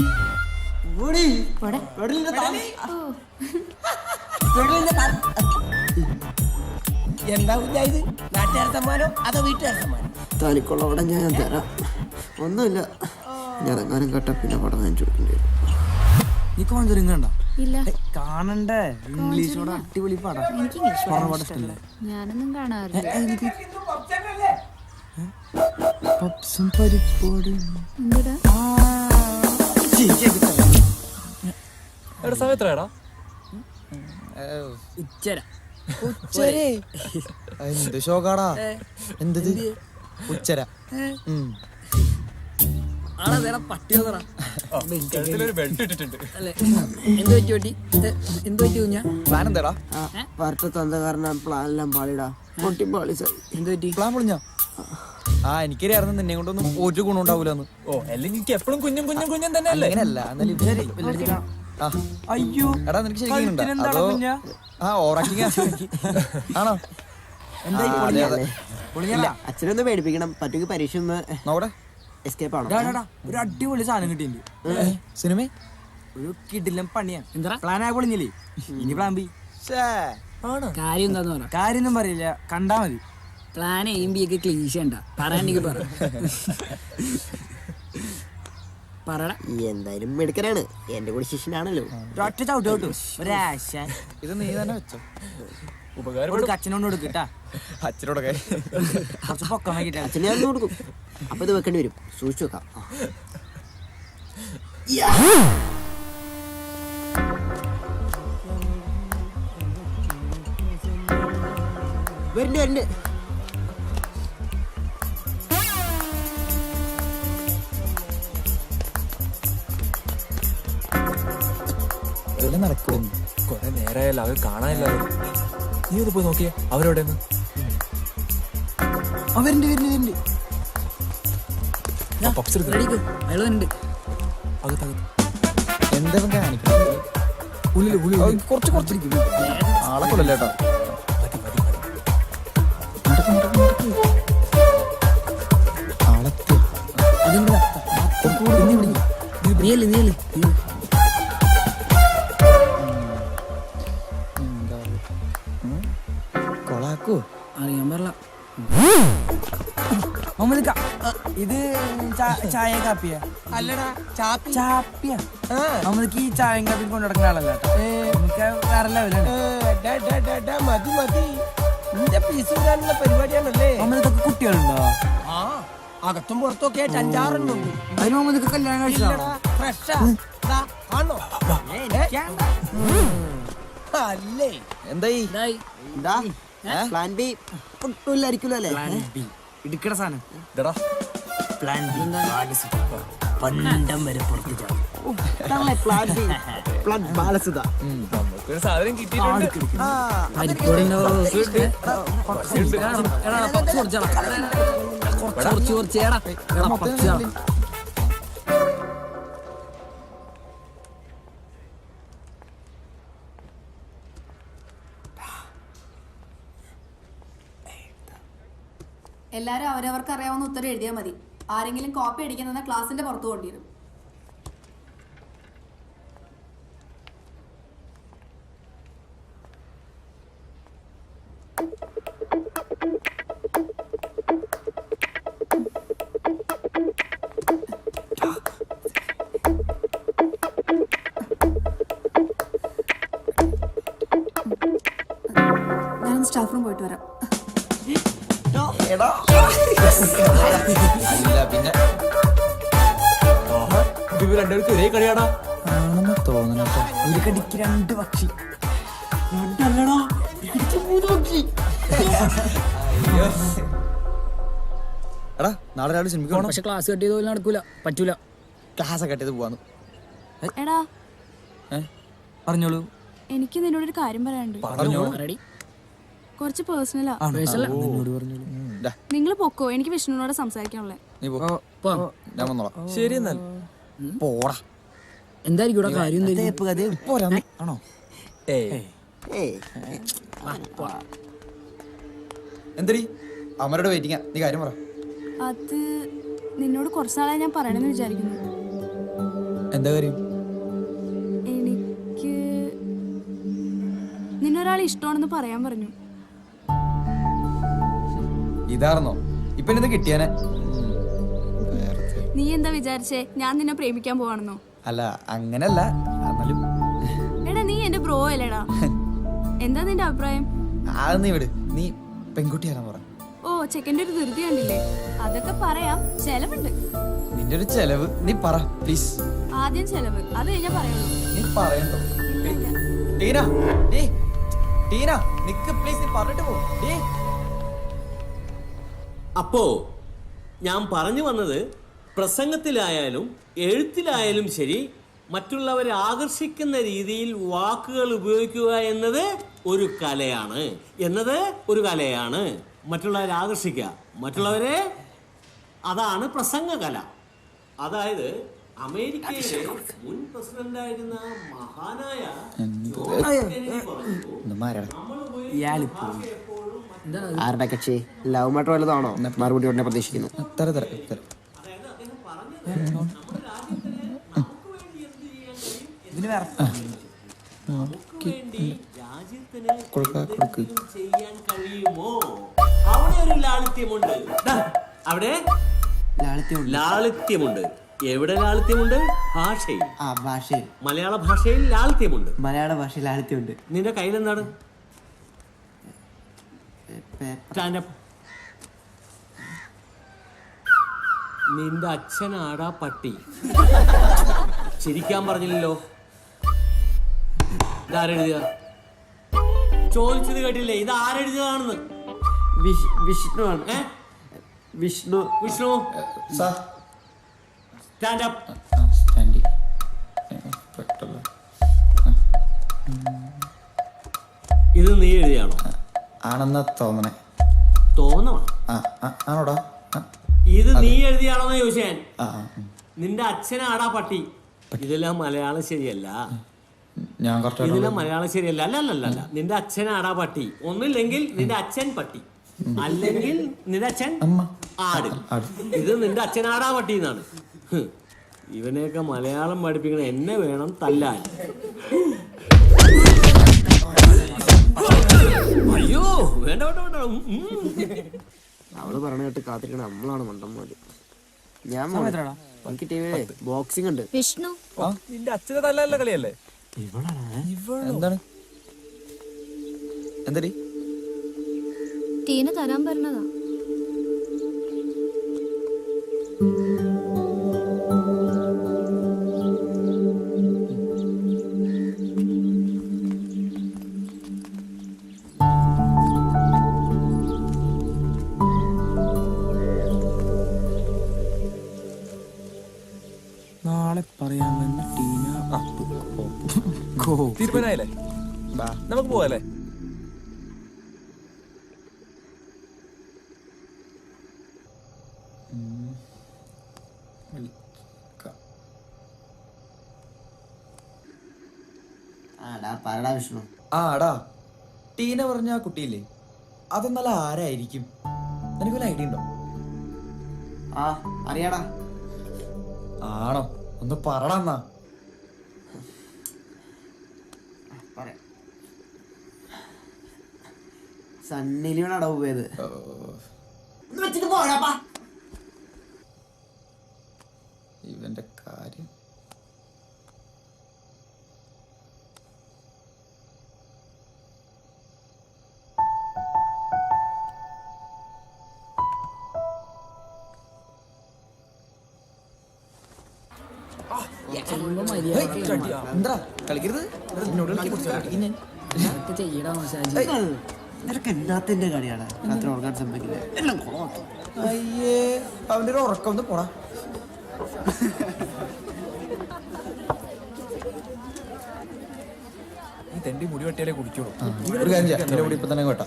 എന്താ കുഞ്ഞായത്? നാട്ടുകാർ സമ്മാനോ അതോ വീട്ടുകാർ സമ്മാനം? താലിക്കുള്ളവിടെ ഞാൻ തരാം. ഒന്നുമില്ല, ഞാൻ എങ്ങാനും കേട്ട പിന്നെ പടം ഞാൻ ചോദിക്കേണ്ടി വരും. നീ കോൺജറിങ് കണ്ട? ഇല്ല. കാണണ്ടേ? ഇംഗ്ലീഷോടെ അടിപൊളി പടം. എനിക്ക് ഇംഗ്ലീഷ് പടം ഇഷ്ടമല്ലേ? ഞാനൊന്നും കാണാറില്ല. പപ്സും പരിപ്പോടും. എന്താ എടാ സമയം എത്രയാടാ? ഉച്ചര. എന്ത് ഷോക്കാടാ? എന്തത് ഉച്ചര? ആളെ പട്ടിയോടാ. ബെൽറ്റ് ഇട്ടിട്ടുണ്ട്. അല്ലേ എന്ത് പറ്റി പറ്റി? എന്ത് പറ്റി കുഞ്ഞാ? പ്ലാൻ എന്താടാ? വരട്ട തന്ത കാരണം പ്ലാനെല്ലാം പാളിടാ. പൊട്ടി പാളി സാർ. എന്ത് പറ്റി? പ്ലാൻ പൊളിഞ്ഞാ? എനിക്കറിയായിരുന്നു നിന്നെ കൊണ്ടൊന്നും ഒരു ഗുണം ഉണ്ടാവൂലെന്ന്. ഓ അല്ലെങ്കിൽ എനിക്ക് എപ്പോഴും കുഞ്ഞും കുഞ്ഞും കുഞ്ഞും തന്നെ അല്ലേ? അങ്ങനെയല്ല. എന്നാലും അയ്യോ എടാ നിനക്ക് ശരിക്കും കഴുത്തിനെന്താടാ അതോ കുഞ്ഞാ? ആ ഓവറാക്ടിങ് ആണോ? എന്തായി ആ, അതെ, അതെ. പൊളിഞ്ഞാ അച്ഛനൊന്ന് പേടിപ്പിക്കണം, പറ്റുമെങ്കിൽ പരീക്ഷ ഒന്ന് നോക്കട്ടെ. എസ്കേപ്പ് ആണോ? ഒരു അടിപൊളി സാധനം കിട്ടിയിട്ടുണ്ട്. സിനിമ ഒരു കിടിലം പണിയാ. എന്താ പ്ലാൻ ആയ പൊളിഞ്ഞില്ലേ, ഇനി പ്ലാൻ ബി. കാര്യം എന്താന്ന് പറ. കാര്യൊന്നും പറയില്ല, കണ്ടാ മതി. പ്ലാൻ എയും ബി ഒക്കെ ക്ലീശ ഉണ്ടാ പറയാണ്ടെങ്കിൽ പറ. പറടാ. എന്തായാലും എടുക്കനാണ്, എന്റെ കൂടെ ശിഷ്യനാണല്ലോ. ഒറ്റ ചവിട്ട് ചവിട്ടു ഒരാശ. ഇത് നീ തന്നെ വെച്ചോ. ഉപകാരം അച്ഛനോട് കൊടുക്കട്ടാ. അച്ഛനോടൊക്കെ കുറച്ച് പൊക്കം വയ്ക്കിട്ടാ. അച്ഛനെ ഞാൻ കൊടുക്കും. അപ്പൊ ഇത് വെക്കേണ്ടി വരും, സൂക്ഷിച്ചു വെക്കാം. വരുന്നുണ്ട്. ഇതെല്ലാം നടക്കും. കൊറേ നേരമായല്ലോ അവർ കാണാനില്ല. നീ ഒന്ന് പോയി നോക്കിയേ അവരോടെ വരുന്നുണ്ട്. പപ്സ് എടുത്ത് അയാൾ ഉണ്ട്. എന്താ കാണിക്കണം? കുറച്ച് ആളെ കൊല്ലല്ലേ കേട്ടോ. കൊളാക്കോ അറിയാൻ പാടില്ല. ഇത് ചായ കാപ്പിയാ? അല്ലടാ ചാപ്പി. ചാപ്പിയാ? നമുക്ക് ഈ ചായയും കാപ്പി കൊണ്ടു നടക്കുന്ന ആളല്ല നമുക്ക് വേറെ ലെവലാണ്. മതി മതി, നിന്റെ പീസ് വിടാനുള്ള പരിപാടിയാണല്ലേ. ഇതൊക്കെ കുട്ടികളുണ്ടോ? ആ, അകത്തും പുറത്തൊക്കെ ആയിട്ട് 5-6 അതിന് മുമ്പ് കല്യാണം കഴിച്ചോ? ഫ്രഷാ ആണോ? അല്ലേ എന്തായി? എന്താ പ്ലാൻ ബി? ഒട്ടുമില്ലായിരിക്കുമല്ലോ അല്ലേ? ഇടുക്കട സാധനം പ്ലാൻ ബി പണ്ടം വരെ പുറത്തു പ്ലാൻ ബി, പ്ലാൻ ബാലസുധ. നമുക്കൊരു സാധനം കിട്ടിയിട്ടുണ്ട്. എല്ലാവരും അവരവർക്ക് അറിയാവുന്ന ഉത്തരം എഴുതിയാൽ മതി. ആരെങ്കിലും കോപ്പി അടിക്കുന്ന ക്ലാസിന്റെ പുറത്തു കൊണ്ടിരും. ഞാൻ സ്റ്റാഫ് റൂം പോയിട്ട് വരാം. പിന്നെ രണ്ടുപേർക്ക് ഒരേ കളിയാടാ തോന്നണട്ടോ. ഒരു കടിക്ക് 2 പക്ഷി. എടാ നാളെ രാവിലെ സിനിമയ്ക്ക് പോകണം. പക്ഷെ ക്ലാസ് കട്ട് ചെയ്ത് നടക്കൂല, പറ്റൂല. ക്ലാസ് കട്ട് ചെയ്ത് പോവാന്ന്. എടാ പറഞ്ഞോളൂ. എനിക്ക് നിന്നോടൊരു കാര്യം പറയാനുണ്ട്. റെഡി? കുറച്ച് പേഴ്സണലാ. നിങ്ങൾ പൊക്കോ, എനിക്ക് വിഷ്ണുവിനോട് സംസാരിക്കാനുള്ളേ. നീ പോ, ഞാൻ വന്നോളാം. ശരി എന്നാൽ പോടാ. എന്തായിരിക്കും ഇവിടെ കാര്യം? ആണോ? എന്തടി അമരോട് വെയിറ്റിംഗാ, നീ കാര്യം പറ. അത് നിന്നോട് കുറച്ച് നാളായി ഞാൻ പറയണമെന്ന് വിചാരിക്കുന്നു. എന്താ കാര്യം? എനിക്ക് നിന്നൊരാൾ ഇഷ്ടമാണെന്ന് പറയാൻ പറഞ്ഞു. ഇതാർന്നോ ഇപ്പൊ ഇത് കിട്ടിയാനെ? നീ എന്താ വിചാരിച്ചേ ഞാൻ നിന്നെ പ്രേമിക്കാൻ പോവാണെന്നോ? അല്ല അങ്ങനല്ല. എടാ നീ എന്റെ ബ്രോ അല്ലേടാ. എന്താ നിന്റെ അഭിപ്രായം? അത് നീ വിട്, നീ പെൺകുട്ടിയാണെന്ന് പറ. ഓ ചെക്കൻ്റെ ഒരു ധൃതി കണ്ടില്ലേ? അതൊക്കെ പറയാം, ചെലവുണ്ട്. നിന്റെ ഒരു ചെലവ് നീ പറ പ്ലീസ്. ആദ്യം ചെലവ്, അത് കഴിഞ്ഞാ പറയുള്ളൂ. നീ പറയണ്ടോ? ടീന, ടീന നിക്ക് പ്ലീസ്, നീ പറഞ്ഞിട്ട് പോ. അപ്പോ ഞാൻ പറഞ്ഞു വന്നത്, പ്രസംഗത്തിലായാലും എഴുത്തിലായാലും ശരി, മറ്റുള്ളവരെ ആകർഷിക്കുന്ന രീതിയിൽ വാക്കുകൾ ഉപയോഗിക്കുക എന്നത് ഒരു കലയാണ്. മറ്റുള്ളവരെ ആകർഷിക്കുക, മറ്റുള്ളവരെ, അതാണ് പ്രസംഗകല. അതായത് അമേരിക്കയിലെ മുൻ പ്രസിഡന്റായിരുന്ന മഹാനായ ആരുടെ കക്ഷി ലവ് മാറ്റർ വല്ലതാണോ? മറുപടി ഉടനെ പ്രതീക്ഷിക്കുന്നു. ഇതിന് വേറെ ചെയ്യാൻ കഴിയുമോ? അവിടെ ഒരു ലാളിത്യമുണ്ട്. അവിടെ ലാളിത്യമുണ്ട്. എവിടെ ലാളിത്യമുണ്ട്? ഭാഷയിൽ. ഭാഷയിൽ, മലയാള ഭാഷയിൽ ലാളിത്യമുണ്ട്. മലയാള ഭാഷയിൽ ലാളിത്യമുണ്ട്. നിന്റെ കയ്യിലെന്താണ്? സ്റ്റാൻഡപ്പ്. നിന്റെ അച്ഛനാടാ പട്ടി. ചിരിക്കാൻ പറഞ്ഞില്ലല്ലോ. ഇതാരെഴുതിയ? ചോദിച്ചത് കേട്ടില്ലേ? ഇത് ആരെഴുതിയതാണെന്ന്? വിഷ്ണു ആണ്. വിഷ്ണു. വിഷ്ണു സ്റ്റാൻഡപ്പ്. ഇത് നീ എഴുതിയാണോ? ആണെന്നാ തോന്നണേ. തോന്നണം. ആണോടാ? ഇത് നീ എഴുതിയാണോന്ന് ചോദിച്ചാൻ. നിന്റെ അച്ഛനാടാ പട്ടി. ഇതെല്ലാം മലയാളം ശരിയല്ല. ഇതിലെല്ലാം മലയാളം ശരിയല്ല. അല്ല നിന്റെ അച്ഛനാടാ പട്ടി. ഒന്നില്ലെങ്കിൽ നിന്റെ അച്ഛൻ പട്ടി, അല്ലെങ്കിൽ നിന്റെ അച്ഛൻ ആട്. ഇത് നിന്റെ അച്ഛനാടാ പട്ടി എന്നാണ്. ഇവനെയൊക്കെ മലയാളം പഠിപ്പിക്കണ എന്നെ വേണം തല്ലാൻ. അയ്യോ വേണ്ട വേണ്ട വേണ്ട. അവള് പറഞ്ഞ കേട്ട് കാത്തിരിക്കണ നമ്മളാണ് മണ്ടന്മാര്. ഞാൻ എനിക്ക് ടിവിയിലെ ബോക്സിംഗ് ഉണ്ട്. വിഷ്ണു നിന്റെ അച്ഛനെ തല്ലല്ല കളിയല്ലേ? എന്താണ്? എന്തടി? ടീന തരാൻ പറഞ്ഞതാ. നാളെ പറയാൻ വന്ന ടീന തീരുമാനായില്ലേ? നമുക്ക് പോവാല്ലേ? വിഷ്ണു. ആടാ, ടീന പറഞ്ഞ ആ കുട്ടിയില്ലേ, അതെന്നല്ല ആരായിരിക്കും? നിനക്ക് വല്ല ഐഡിയ ഉണ്ടോ? അറിയാടാ. ആണോ? ഒന്ന് പറടാ എന്നാ. സണ്ണിലിയാണ് അടവ് പോയത്. ഇവന്റെ കാര്യം എന്താ കളിക്കരുത്. ചെയ്യടാ മസാജ്. നിനക്ക് എന്നാത്തിന്റെ കളിയാണ് രാത്രി ഉറങ്ങാൻ സമ്മതിക്കില്ല. എല്ലാം കുളമാക്കും. അയ്യേ, അവന്റെ ഒരു ഉറക്കം ഒന്ന് പോടാ. ഈ തെണ്ടി മുടി വെട്ടിയാലേ കുടിച്ചോളൂ. ഒരു കാര്യം ചെയ്യാം, മുടി ഇപ്പൊ തന്നെ കേട്ടാ.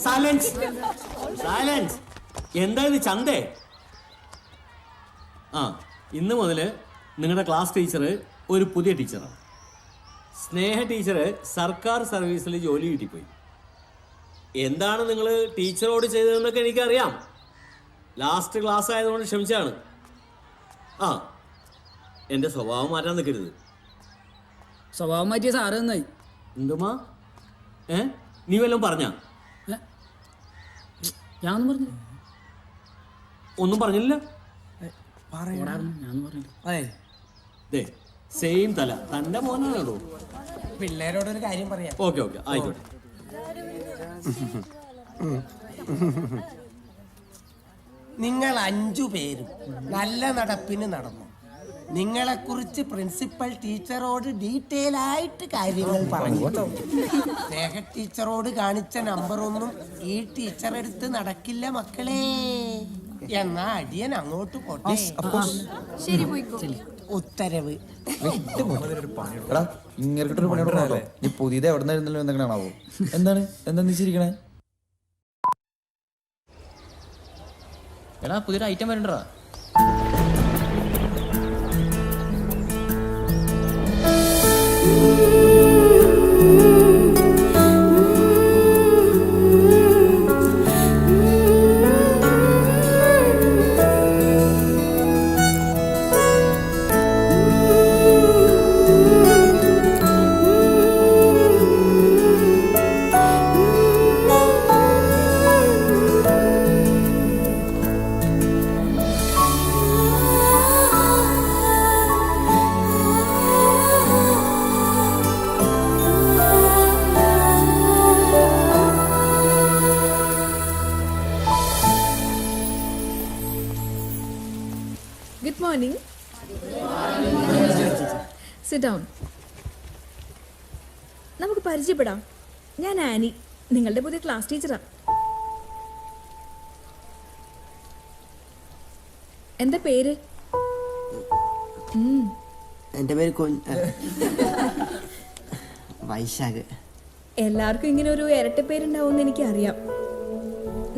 Silence silence. എന്താ ഇത് ചന്തേ? ഇന്ന് മുതൽ നിങ്ങളുടെ ക്ലാസ് ടീച്ചർ ഒരു പുതിയ ടീച്ചറാണ്. സ്നേഹ ടീച്ചർ സർക്കാർ സർവീസിൽ ജോലി കിട്ടിപ്പോയി. എന്താണ് നിങ്ങൾ ടീച്ചറോട് ചെയ്തതെന്നൊക്കെ എനിക്കറിയാം. ലാസ്റ്റ് ക്ലാസ് ആയതുകൊണ്ട് ക്ഷമിച്ചാണ്. എൻ്റെ സ്വഭാവം മാറ്റാൻ നിൽക്കരുത്. സ്വഭാവം മാറ്റിയ സാറ് നന്നായി. എന്തുമാ? നീ വല്ലതും പറഞ്ഞാ? ഞാനൊന്നും പറഞ്ഞു. ഒന്നും പറഞ്ഞില്ല. സെയിം തല തന്റെ മോനാണോ? പിള്ളേരോടൊരു കാര്യം പറയാം. ഓക്കെ ആയിക്കോട്ടെ. നിങ്ങൾ 5 പേരും നല്ല നടപ്പിന് നടന്നു. നിങ്ങളെക്കുറിച്ച് പ്രിൻസിപ്പൽ ടീച്ചറോട് ഡീറ്റെയിൽ ആയിട്ട് കാര്യങ്ങൾ പറഞ്ഞു. സ്നേഹ ടീച്ചറോട് കാണിച്ച നമ്പറൊന്നും ഈ ടീച്ചർ എടുത്ത് നടക്കില്ല മക്കളെ. എന്നാ അടിയൻ അങ്ങോട്ട് പോട്ടെ. ഉത്തരവ്. ഇങ്ങനെ പണിയോടോ നീ പുതിയത് എവിടെ നിന്നായിരുന്നല്ലോ എന്തൊക്കെയാണാവോ? എന്താണ് നീ ചിരിക്കണേ? എടാ പുതിയൊരു ഐറ്റം വരണ്ടാ. Good morning. Sit down. നമുക്ക് പരിചയപ്പെടാം. ഞാൻ ആനി, നിങ്ങളുടെ പുതിയ ക്ലാസ് ടീച്ചറാ. എന്താ പേര്? എൻ്റെ പേര് വൈശാഖ്. എല്ലാവർക്കും ഇങ്ങനെ ഒരു ഇരട്ട പേരുണ്ടാവുമെന്ന് എനിക്കറിയാം.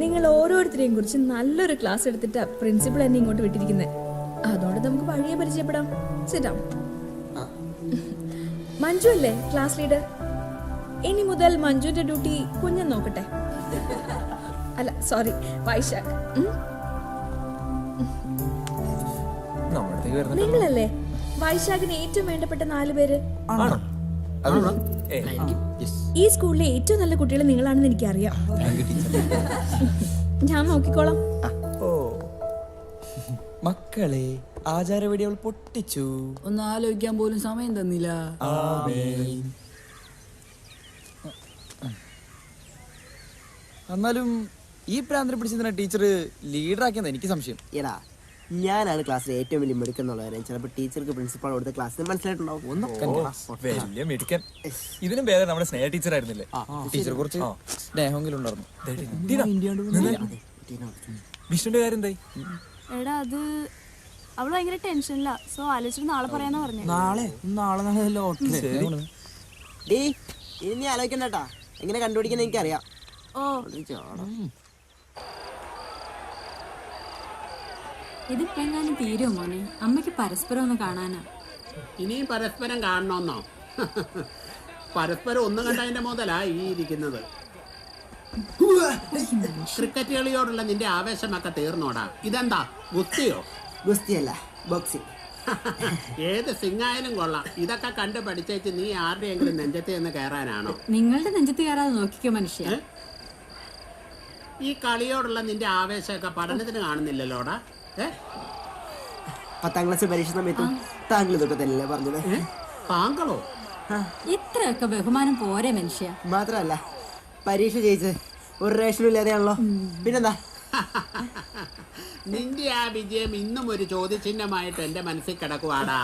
നിങ്ങൾ ഓരോരുത്തരെയും കുറിച്ച് നല്ലൊരു ക്ലാസ് എടുത്തിട്ടാ പ്രിൻസിപ്പൾ എന്നെ ഇങ്ങോട്ട് വിട്ടിരിക്കുന്നത്. അതുകൊണ്ട് നമുക്ക് വഴിയെ പരിചയപ്പെടാം. Sit down. മഞ്ജു അല്ലേ ക്ലാസ് ലീഡർ? ഇനി മുതൽ മഞ്ജുവിന്റെ ഡ്യൂട്ടി കുഞ്ഞൻ നോക്കട്ടെ. അല്ല സോറി, വൈശാഖ്. നിങ്ങളല്ലേ വൈശാഖിന് ഏറ്റവും വേണ്ടപ്പെട്ട 4 പേര്? ഈ സ്കൂളിലെ ഏറ്റവും നല്ല കുട്ടികൾ നിങ്ങളാണെന്ന് എനിക്കറിയാം. ഞാൻ നോക്കിക്കോളാം. മക്കളെ ആചാരവെടികൾ പൊട്ടിച്ചു. ഒന്ന് ആലോചിക്കാൻ പോലും സമയം തന്നില്ല. എന്നാലും ഈ പ്രാന്തരം പിടിച്ചതിനെ ടീച്ചർ ലീഡറാക്കിയെന്ന് എനിക്ക് സംശയം. എടാ ഞാനാണ് ക്ലാസ്സിലെ ഏറ്റവും വലിയ മിടുക്കെന്നുള്ള കാര്യം ചിലപ്പോൾ ടീച്ചർക്ക് പ്രിൻസിപ്പാൾ കൊടുത്ത ക്ലാസ്സിൽ മനസ്സിലായിട്ടുണ്ടാവും. വലിയ മിടുക്കൻ. ഇതിനും ഭേദം നമ്മുടെ സ്നേഹ ടീച്ചർ ആയിരുന്നില്ലേ? ടീച്ചർ കുറച്ച് സ്നേഹമെങ്കിലും ഉണ്ടായിരുന്നു. വിഷ്ണുന്റെ കാര്യം എന്തായി? എടാ അത് അവള് ഭയങ്കര ടെൻഷനില്ല. സോ ആലോചിച്ചിട്ട് നാളെ പറയാനാ പറഞ്ഞു. നാളെ ഇനി ആലോചിക്കണ്ടാ, എങ്ങനെ കണ്ടുപിടിക്കുന്ന എനിക്കറിയാം. ഓ ഇതിപ്പോ എങ്ങാനും തീരുമോ മോനെ? അമ്മയ്ക്ക് പരസ്പരം ഒന്ന് കാണാനാ. ഇനിയും പരസ്പരം കാണണമെന്നോ? പരസ്പരം ഒന്നും കണ്ടതിന്റെ മുതലാ ഈ ഇരിക്കുന്നത്. ക്രിക്കറ്റ് കളിയോടുള്ള നിന്റെ ആവേശമൊക്കെ തീർന്നോടാ. ഇതെന്താ ഗുസ്തിയോ? ഗുസ്തിയല്ല, ബോക്സിംഗ്. ഏത് സിംഗായാലും കൊള്ളാം. ഇതൊക്കെ കണ്ട് പഠിച്ചേച്ച് നീ ആരുടെയെങ്കിലും നെഞ്ചത്ത് നിന്ന് കയറാനാണോ? നിങ്ങളുടെ നെഞ്ചത്ത് കയറാതെ നോക്കിക്കോ മനുഷ്യ. ഈ കളിയോടുള്ള നിന്റെ ആവേശമൊക്കെ പഠനത്തിന് കാണുന്നില്ലല്ലോടാ. 10ാം ക്ലാസ് പരീക്ഷ സമയത്തും താങ്കൾ ഇതൊക്കെ തന്നെയല്ലേ പറഞ്ഞത്? താങ്കളോ? ഇത്രയൊക്കെ ബഹുമാനം പോരെ മനുഷ്യ. മാത്രല്ല പരീക്ഷ ജയിച്ച് ഒരു റേഷനും ഇല്ലാതെയാണല്ലോ. പിന്നെന്താ? നിന്റെ ആ വിജയം ഇന്നും ഒരു ചോദ്യചിഹ്നമായിട്ട് എന്റെ മനസ്സിൽ കിടക്കുവാടാ.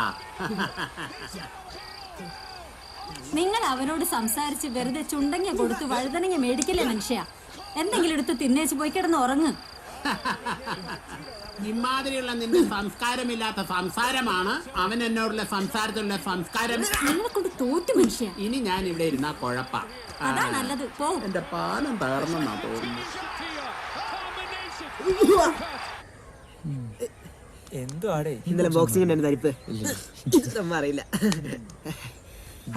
നിങ്ങൾ അവരോട് സംസാരിച്ച് വെറുതെ ചുണ്ടങ്ങ കൊടുത്ത് വഴുതനങ്ങ മേടിക്കല്ലേ മനുഷ്യ. എന്തെങ്കിലും എടുത്ത് തിന്നേച്ച് പോയി കിടന്ന് ഉറങ്ങ്. ഇമാതിരിയുള്ള നിന്റെ സംസ്കാരമില്ലാത്ത സംസാരമാണ് അവൻ എന്നോടുള്ള സംസാരത്തിലുള്ള സംസ്കാരം. നിങ്ങളെ കൊണ്ട് തോറ്റു മനുഷ്യ. ഇനി ഞാൻ ഇവിടെ ഇരുന്നാ കുഴപ്പ. അതാ നല്ലത്. പോ. എന്റെ പാലം തകർന്നെന്നാ തോന്നുന്നു. എന്തുവാടേ ഇന്നലെ ബോക്സിംഗ് തരിപ്പ് അറിയില്ല.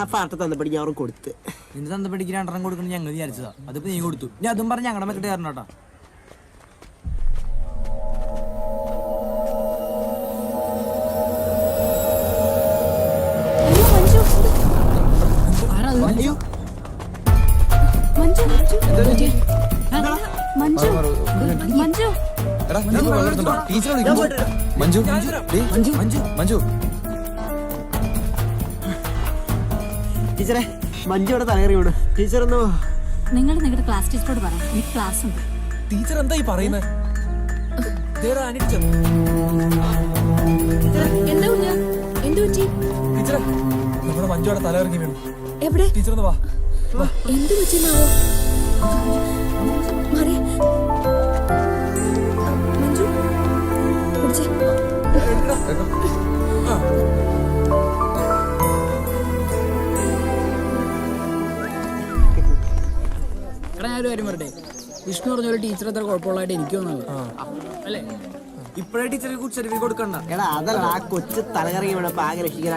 അപ്പൊ അർത്ഥ തന്നപ്പടി ഞാൻ കൊടുത്ത്. നിന്റെ തന്നപ്പടിക്ക് 2 കൊടുക്കണം ഞങ്ങൾ വിചാരിച്ചതാ. അതിപ്പോ നീ കൊടുത്തു. ഞാൻ അതും പറഞ്ഞ് ഞങ്ങളുടെ മെക്കിട്ട് കയറണം കേട്ടോ. ടീച്ചറെ മഞ്ജു ഇവിടെ തലകറി വീണു. ടീച്ചർ ഒന്ന് നിങ്ങൾ നിങ്ങളുടെ ക്ലാസ് ടീച്ചറോട് പറയാം. എനിക്ക് ക്ലാസ് ഉണ്ട്. ടീച്ചർ എന്താ ഈ പറയുന്നത്? ടീച്ചറെ നമ്മുടെ മഞ്ജുവിടെ തലകറങ്ങി വീണു. എവിടെ? ടീച്ചർ ഒന്ന് വാ. എന്ത് പറ്റുന്നാവോ? മഞ്ജു പിടിച്ചേ. എടാ ഞാനൊരു കാര്യം പറയട്ടെ. വിഷ്ണു പറഞ്ഞ ഒരു ടീച്ചർ അത്ര കുഴപ്പമുള്ളതായിട്ട് എനിക്ക് തോന്നുന്നത് അല്ലേ? ഇപ്പഴേ ടീച്ചറെ കുറിച്ച് കൊടുക്കണ്ട. എടാ അതല്ല ആ കൊച്ചു തലകറങ്ങി ഇവിടെ പാക രക്ഷിക്കാൻ.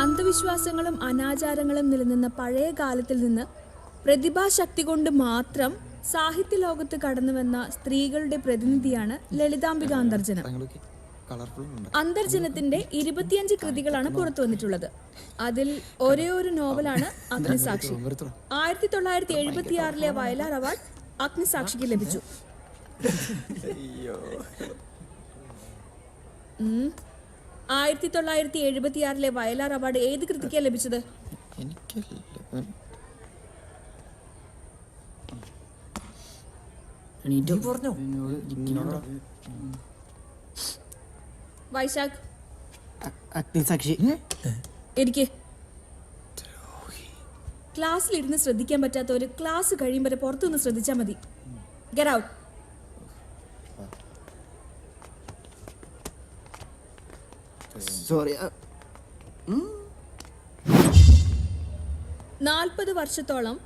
അന്ധവിശ്വാസങ്ങളും അനാചാരങ്ങളും നിലനിന്ന പഴയ കാലത്തിൽ നിന്ന് പ്രതിഭാശക്തി കൊണ്ട് മാത്രം സാഹിത്യ ലോകത്ത് കടന്നുവന്ന സ്ത്രീകളുടെ പ്രതിനിധിയാണ് ലളിതാംബിക അന്തർജനം. അന്തർജനത്തിന്റെ 25 കൃതികളാണ് പുറത്തു വന്നിട്ടുള്ളത്. അതിൽ ഒരേ ഒരു നോവലാണ് അഗ്നിസാക്ഷി. 1976 വയലാർ അവാർഡ് അഗ്നിസാക്ഷിക്ക് ലഭിച്ചു. 1976 വയലാർ അവാർഡ് ഏത് കൃതിക്കാണ് ലഭിച്ചത്? വൈശാഖ് അഗ്നിസാക്ഷി. എനിക്ക് ക്ലാസ്സിലിരുന്ന് ശ്രദ്ധിക്കാൻ പറ്റാത്തവര് ക്ലാസ് കഴിയുമ്പോൾ പുറത്തുനിന്ന് ശ്രദ്ധിച്ചാൽ മതി. Get out. സോറി. 40 വർഷത്തോളം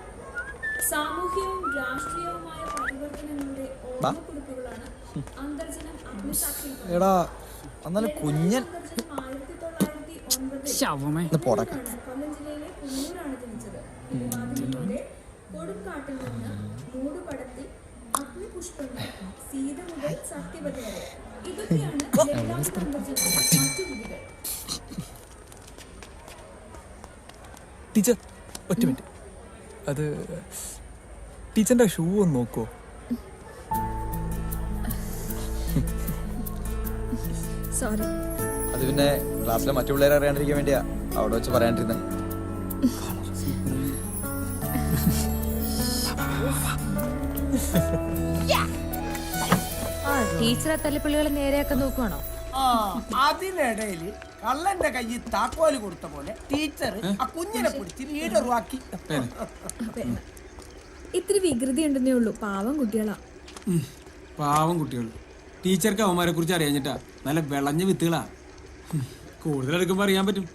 സാമൂഹ്യവും രാഷ്ട്രീയവുമായ പരിവർത്തനങ്ങളുടെ ഓർമ്മക്കുറിപ്പുകളാണ് അന്തർജനം അഗ്നിസാക്ഷി. എടാ എന്നാലും കുഞ്ഞൻ കൊല്ലം ജില്ലയിലെ കുന്നൂരാണ് ജനിച്ചത്. കൊടുങ്കാട്ടിൽ നിന്ന് മൂടുപടത്തിൽ അഗ്നിപുഷ്പങ്ങൾ, സീത മുതൽ സത്യവതി വരെ. ഇതൊക്കെയാണ് മറ്റു വിധികൾ. ടീച്ചർ ഒറ്റ മിനിറ്റ്, അത് ടീച്ചറിന്റെ ഷൂ ഒന്ന് നോക്കോ? സോറി. അത് പിന്നെ ക്ലാസ്സിലെ മറ്റു പിള്ളേരെ അറിയാണ്ടിരിക്കാൻ വേണ്ടിയാ അവിടെ വെച്ച് പറയാണ്ടിരുന്നേ. ടീച്ചറെ തല്ലിപ്പള്ളികളെ നേരെയാക്കാൻ നോക്കുവാണോ? അതിനിടയിൽ കള്ളന്റെ കയ്യിൽ താക്കോല് കൊടുത്ത പോലെ ടീച്ചർ ആ കുഞ്ഞിനെ പിടിച്ച് ലീഡറുവാക്കി. ഇത്തിരി വികൃതി ഉണ്ടെന്നേ ഉള്ളൂ. പാവം കുട്ടികളാ. പാവം കുട്ടികൾ. ടീച്ചർക്ക് അവന്മാരെ കുറിച്ച് അറിയാഞ്ഞിട്ടാ. നല്ല വിളഞ്ഞ വിത്തുകളാ. കൂടുതൽ എടുക്കുമ്പോ അറിയാൻ പറ്റും.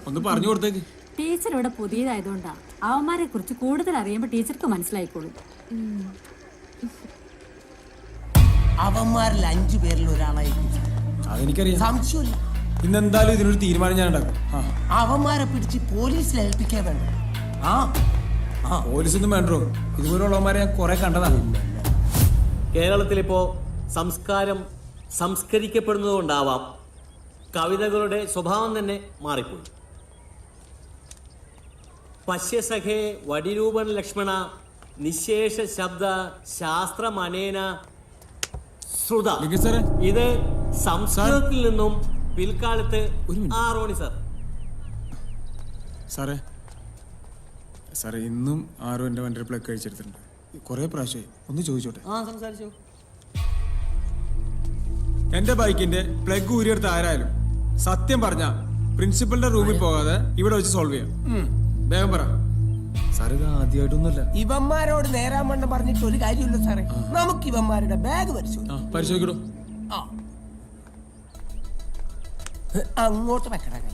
ഒന്ന് പറഞ്ഞു കൊടുത്തേക്ക്. ടീച്ചർ ഇവിടെ പുതിയതായതുകൊണ്ടാ അവന്മാരെ കുറിച്ച് കൂടുതൽ അറിയുമ്പോ ടീച്ചർക്ക് മനസ്സിലായിക്കോളും. അവന്മാരിൽ 5 പേരിൽ ഒരാളായി അതെനിക്കറിയാം. സംശയമില്ല. ഇന്നെന്തായാലും ഇതിനൊരു തീരുമാനം ഞാൻ ഉണ്ടാക്കും. അവന്മാരെ പിടിച്ച് പോലീസിൽ ഏൽപ്പിക്കാൻ വേണ്ട. പോലീസൊന്നും വേണ്ടോ? ഇതുപോലുള്ളവന്മാരെ ഞാൻ കുറെ കണ്ടതാണ്. കേരളത്തിലിപ്പോ സംസ്കാരം സംസ്കരിക്കപ്പെടുന്നതുകൊണ്ടാവാം കവിതകളുടെ സ്വഭാവം തന്നെ മാറിപ്പോയി. പശ്യസഖേ വടിരൂപൻ ലക്ഷ്മണ നിശേഷ ശബ്ദ ശാസ്ത്രമനേന ശ്രുത. ഇത് സംസ്കൃതത്തിൽ നിന്നും പിൽക്കാലത്ത് ആറോണി സാർ. സാറേ ഇന്നും ആരോ എന്റെ വണ്ടി പ്ലഗ് കഴിച്ചെടുത്തിട്ടുണ്ട്. കുറെ പ്രാവശ്യമായി. ഒന്ന് ചോദിച്ചോട്ടെ? സംസാരിച്ചോ. എന്റെ ബൈക്കിന്റെ പ്ലഗ് ഊരിയെടുത്ത് ആരായാലും സത്യം പറഞ്ഞ പ്രിൻസിപ്പലിന്റെ റൂമിൽ പോകാതെ ഇവിടെ വെച്ച് സോൾവ് ചെയ്യാം. വേഗം പറ സാർ. ഇത് ആദ്യമായിട്ടൊന്നുമല്ല. ഇവന്മാരോട് നേരാൻ വണ്ണം പറഞ്ഞിട്ട് ഒരു കാര്യമില്ല സാറേ. നമുക്ക് ഇവന്മാരുടെ ബാഗ് പരിശോധിക്കടോ. അങ്ങോട്ട് വെക്കണ കൈ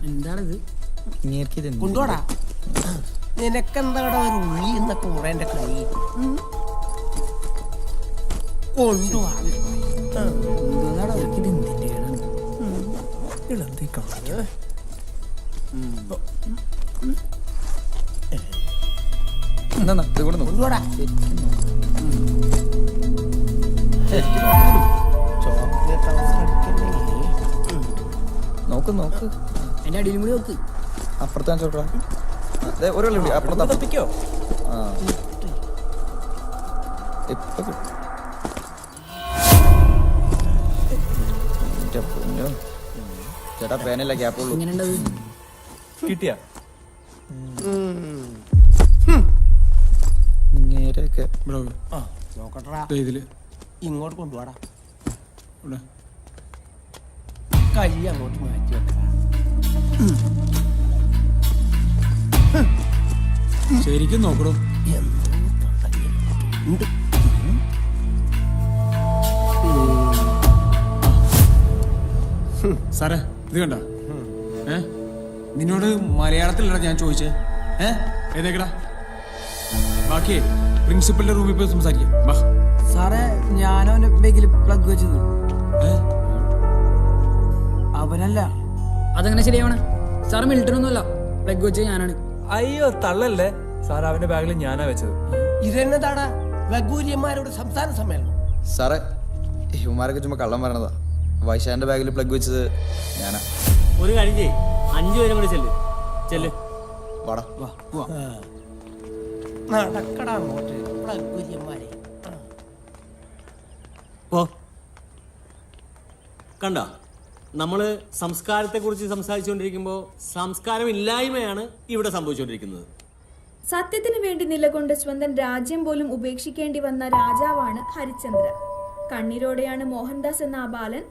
എന്താണിത്? കൊണ്ടോടാ. നിനക്കെന്താടാ ഒരു ഉള്ളി എന്നൊക്കെ ഉറേന്റെ കൈ കൊണ്ടുപോവാ. കൊണ്ടുപോടാ. നോക്ക് നോക്ക്. എന്റെ അടിയിലും കൂടി നോക്ക്. അപ്പുറത്താൻ ചോട്ടാ. ഒരു വെള്ളി അപ്പുറത്തോ. ആ ഇപ്പൊ ചേട്ടാ പേനല്ല ഗ്യാപ്പുള്ളൂ. കിട്ടിയാ നേരെയൊക്കെ നോക്കട്ടാ. ഇതില് ഇങ്ങോട്ട് കൊണ്ടുപോടാ. കൈ അങ്ങോട്ട് മാറ്റി വെക്കടാ. ശരിക്കും നോക്കണോ? സാറേ ഇത് കണ്ട? നിന്നോട് മലയാളത്തിലല്ല ഞാൻ ചോദിച്ചേ. ഏതേക്കടാ? ബാക്കി പ്രിൻസിപ്പലിന്റെ റൂമിൽ പോയി സംസാരിക്കാം. വാ. സാറേ ഞാനോ അവന്റെ ബാഗിൽ പ്ലഗ് വെച്ചത്. അവനല്ല. അതങ്ങനെ ശരിയാവണേ? സാറ് മിൽട്ടനൊന്നുമല്ല, പ്ലഗ് വെച്ചത് ഞാനാണ്. അയ്യോ തള്ളല്ലേ സാർ, അവന്റെ ബാഗിൽ ഞാനാ വെച്ചത്. ഇതെന്നതാടാ ലഘൂര്യന്മാരോട് സംസ്ഥാന സമ്മേളനം? സാറേ ഇവന്മാരൊക്കെ ചുമ്മാ കള്ളം പറഞ്ഞതാ. വൈശാന്റെ ബാഗിൽ പ്ലഗ് വെച്ചത് ഞാനാ. ഒരു കാര്യം ചെയ്യ്, 5 പേരും കൂടി ചെല്ല്. വാടാ. നടക്കടാ അങ്ങോട്ട് ലഘൂര്യന്മാരെ. ഓ കണ്ടോ, നമ്മള് സംസ്കാരത്തെക്കുറിച്ച് സംസാരിച്ചുകൊണ്ടിരിക്കുമ്പോൾ സംസ്കാരം ഇല്ലായ്മയാണ് ഇവിടെ സംഭവിച്ചുകൊണ്ടിരിക്കുന്നത്. സത്യത്തിന് വേണ്ടി നിലകൊണ്ട് സ്വന്തം രാജ്യം പോലും ഉപേക്ഷിക്കേണ്ടി വന്ന രാജാവാണ് ഹരിശ്ചന്ദ്ര. കണ്ണീരോടെയാണ് മോഹൻദാസ് എന്ന ആ ബാലൻ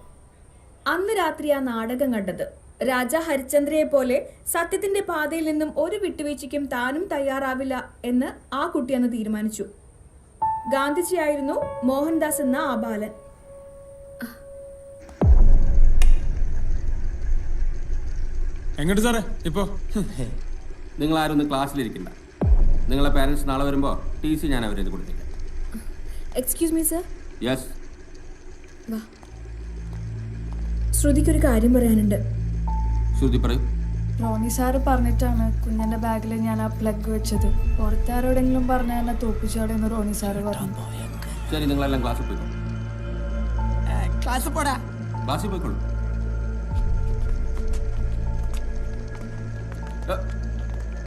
അന്ന് രാത്രി ആ നാടകം കണ്ടത്. രാജാ ഹരിശ്ചന്ദ്രയെ പോലെ സത്യത്തിന്റെ പാതയിൽ നിന്നും ഒരു വിട്ടുവീഴ്ചയ്ക്കും താനും തയ്യാറാവില്ല എന്ന് ആ കുട്ടി അന്ന് തീരുമാനിച്ചു. ഗാന്ധിജിയായിരുന്നു മോഹൻദാസ് എന്ന ആ ബാലൻ. എങ്ങോട്ട് സാറേ ഇപ്പോ? നിങ്ങൾ ആരും ഒന്ന് ക്ലാസ്സിലിരിക്കണ്ട. നിങ്ങളെ പാരന്റ്സ് നാളെ വരുമ്പോൾ TC ഞാൻ അവരെ കൊടുത്തേക്കാം. Excuse me sir. യെസ്. വാ. ശ്രുതിക്കൊരു കാര്യം പറയാനുണ്ട്. ശ്രുതി പറയൂ. റോണി സാറ് പറഞ്ഞിട്ടാണ് കുഞ്ഞിന്റെ ബാഗിൽ ഞാൻ ആ പ്ലഗ് വെച്ചത്. പുറത്താരോടെങ്കിലും പറഞ്ഞാൽ എന്നെ തോപ്പിച്ചാടെന്ന് റോണി സാറ് പറഞ്ഞു. ശരി, നിങ്ങളെല്ലാം ക്ലാസ്സിൽ പോയിക്കോളൂ. ക്ലാസ്സിൽ പോടാ. ക്ലാസ്സിൽ പോയിക്കോളൂ.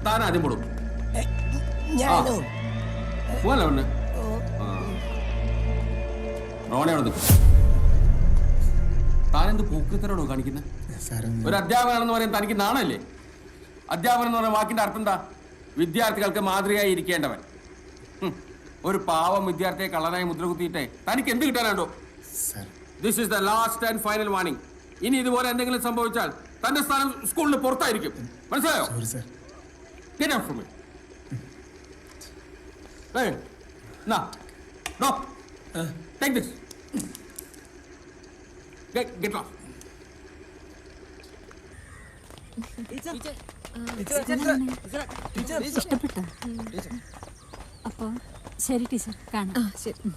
താൻ ആദ്യം പോടും. ഞാനോ? പോലെ റോണി അവിടെ നിൽക്കും. താനെന്ത് പൂക്കൃത്തരോടോ കാണിക്കുന്നത്? ഒരു അധ്യാപകനാണെന്ന് പറയാൻ തനിക്ക് നാണല്ലേ? അധ്യാപകൻ എന്ന് പറയുന്ന വാക്കിന്റെ അർത്ഥം എന്താ? വിദ്യാർത്ഥികൾക്ക് മാതൃകയായി ഇരിക്കേണ്ടവൻ. ഒരു പാവം വിദ്യാർത്ഥിയെ കള്ളനായി മുദ്ര കുത്തിയിട്ടേ തനിക്ക് എന്ത് കിട്ടാനാണ്ടോ? This is the last and final warning. ഇനി ഇതുപോലെ എന്തെങ്കിലും സംഭവിച്ചാൽ തന്റെ സ്ഥാനം സ്കൂളിന് പുറത്തായിരിക്കും. മനസ്സിലായോ? Get out from me. Hey, now, no, take this. Get off. ഇഷ്ടപ്പെട്ടോ? അപ്പൊ ശരി ടീച്ചർ, കാണാം. ശരി.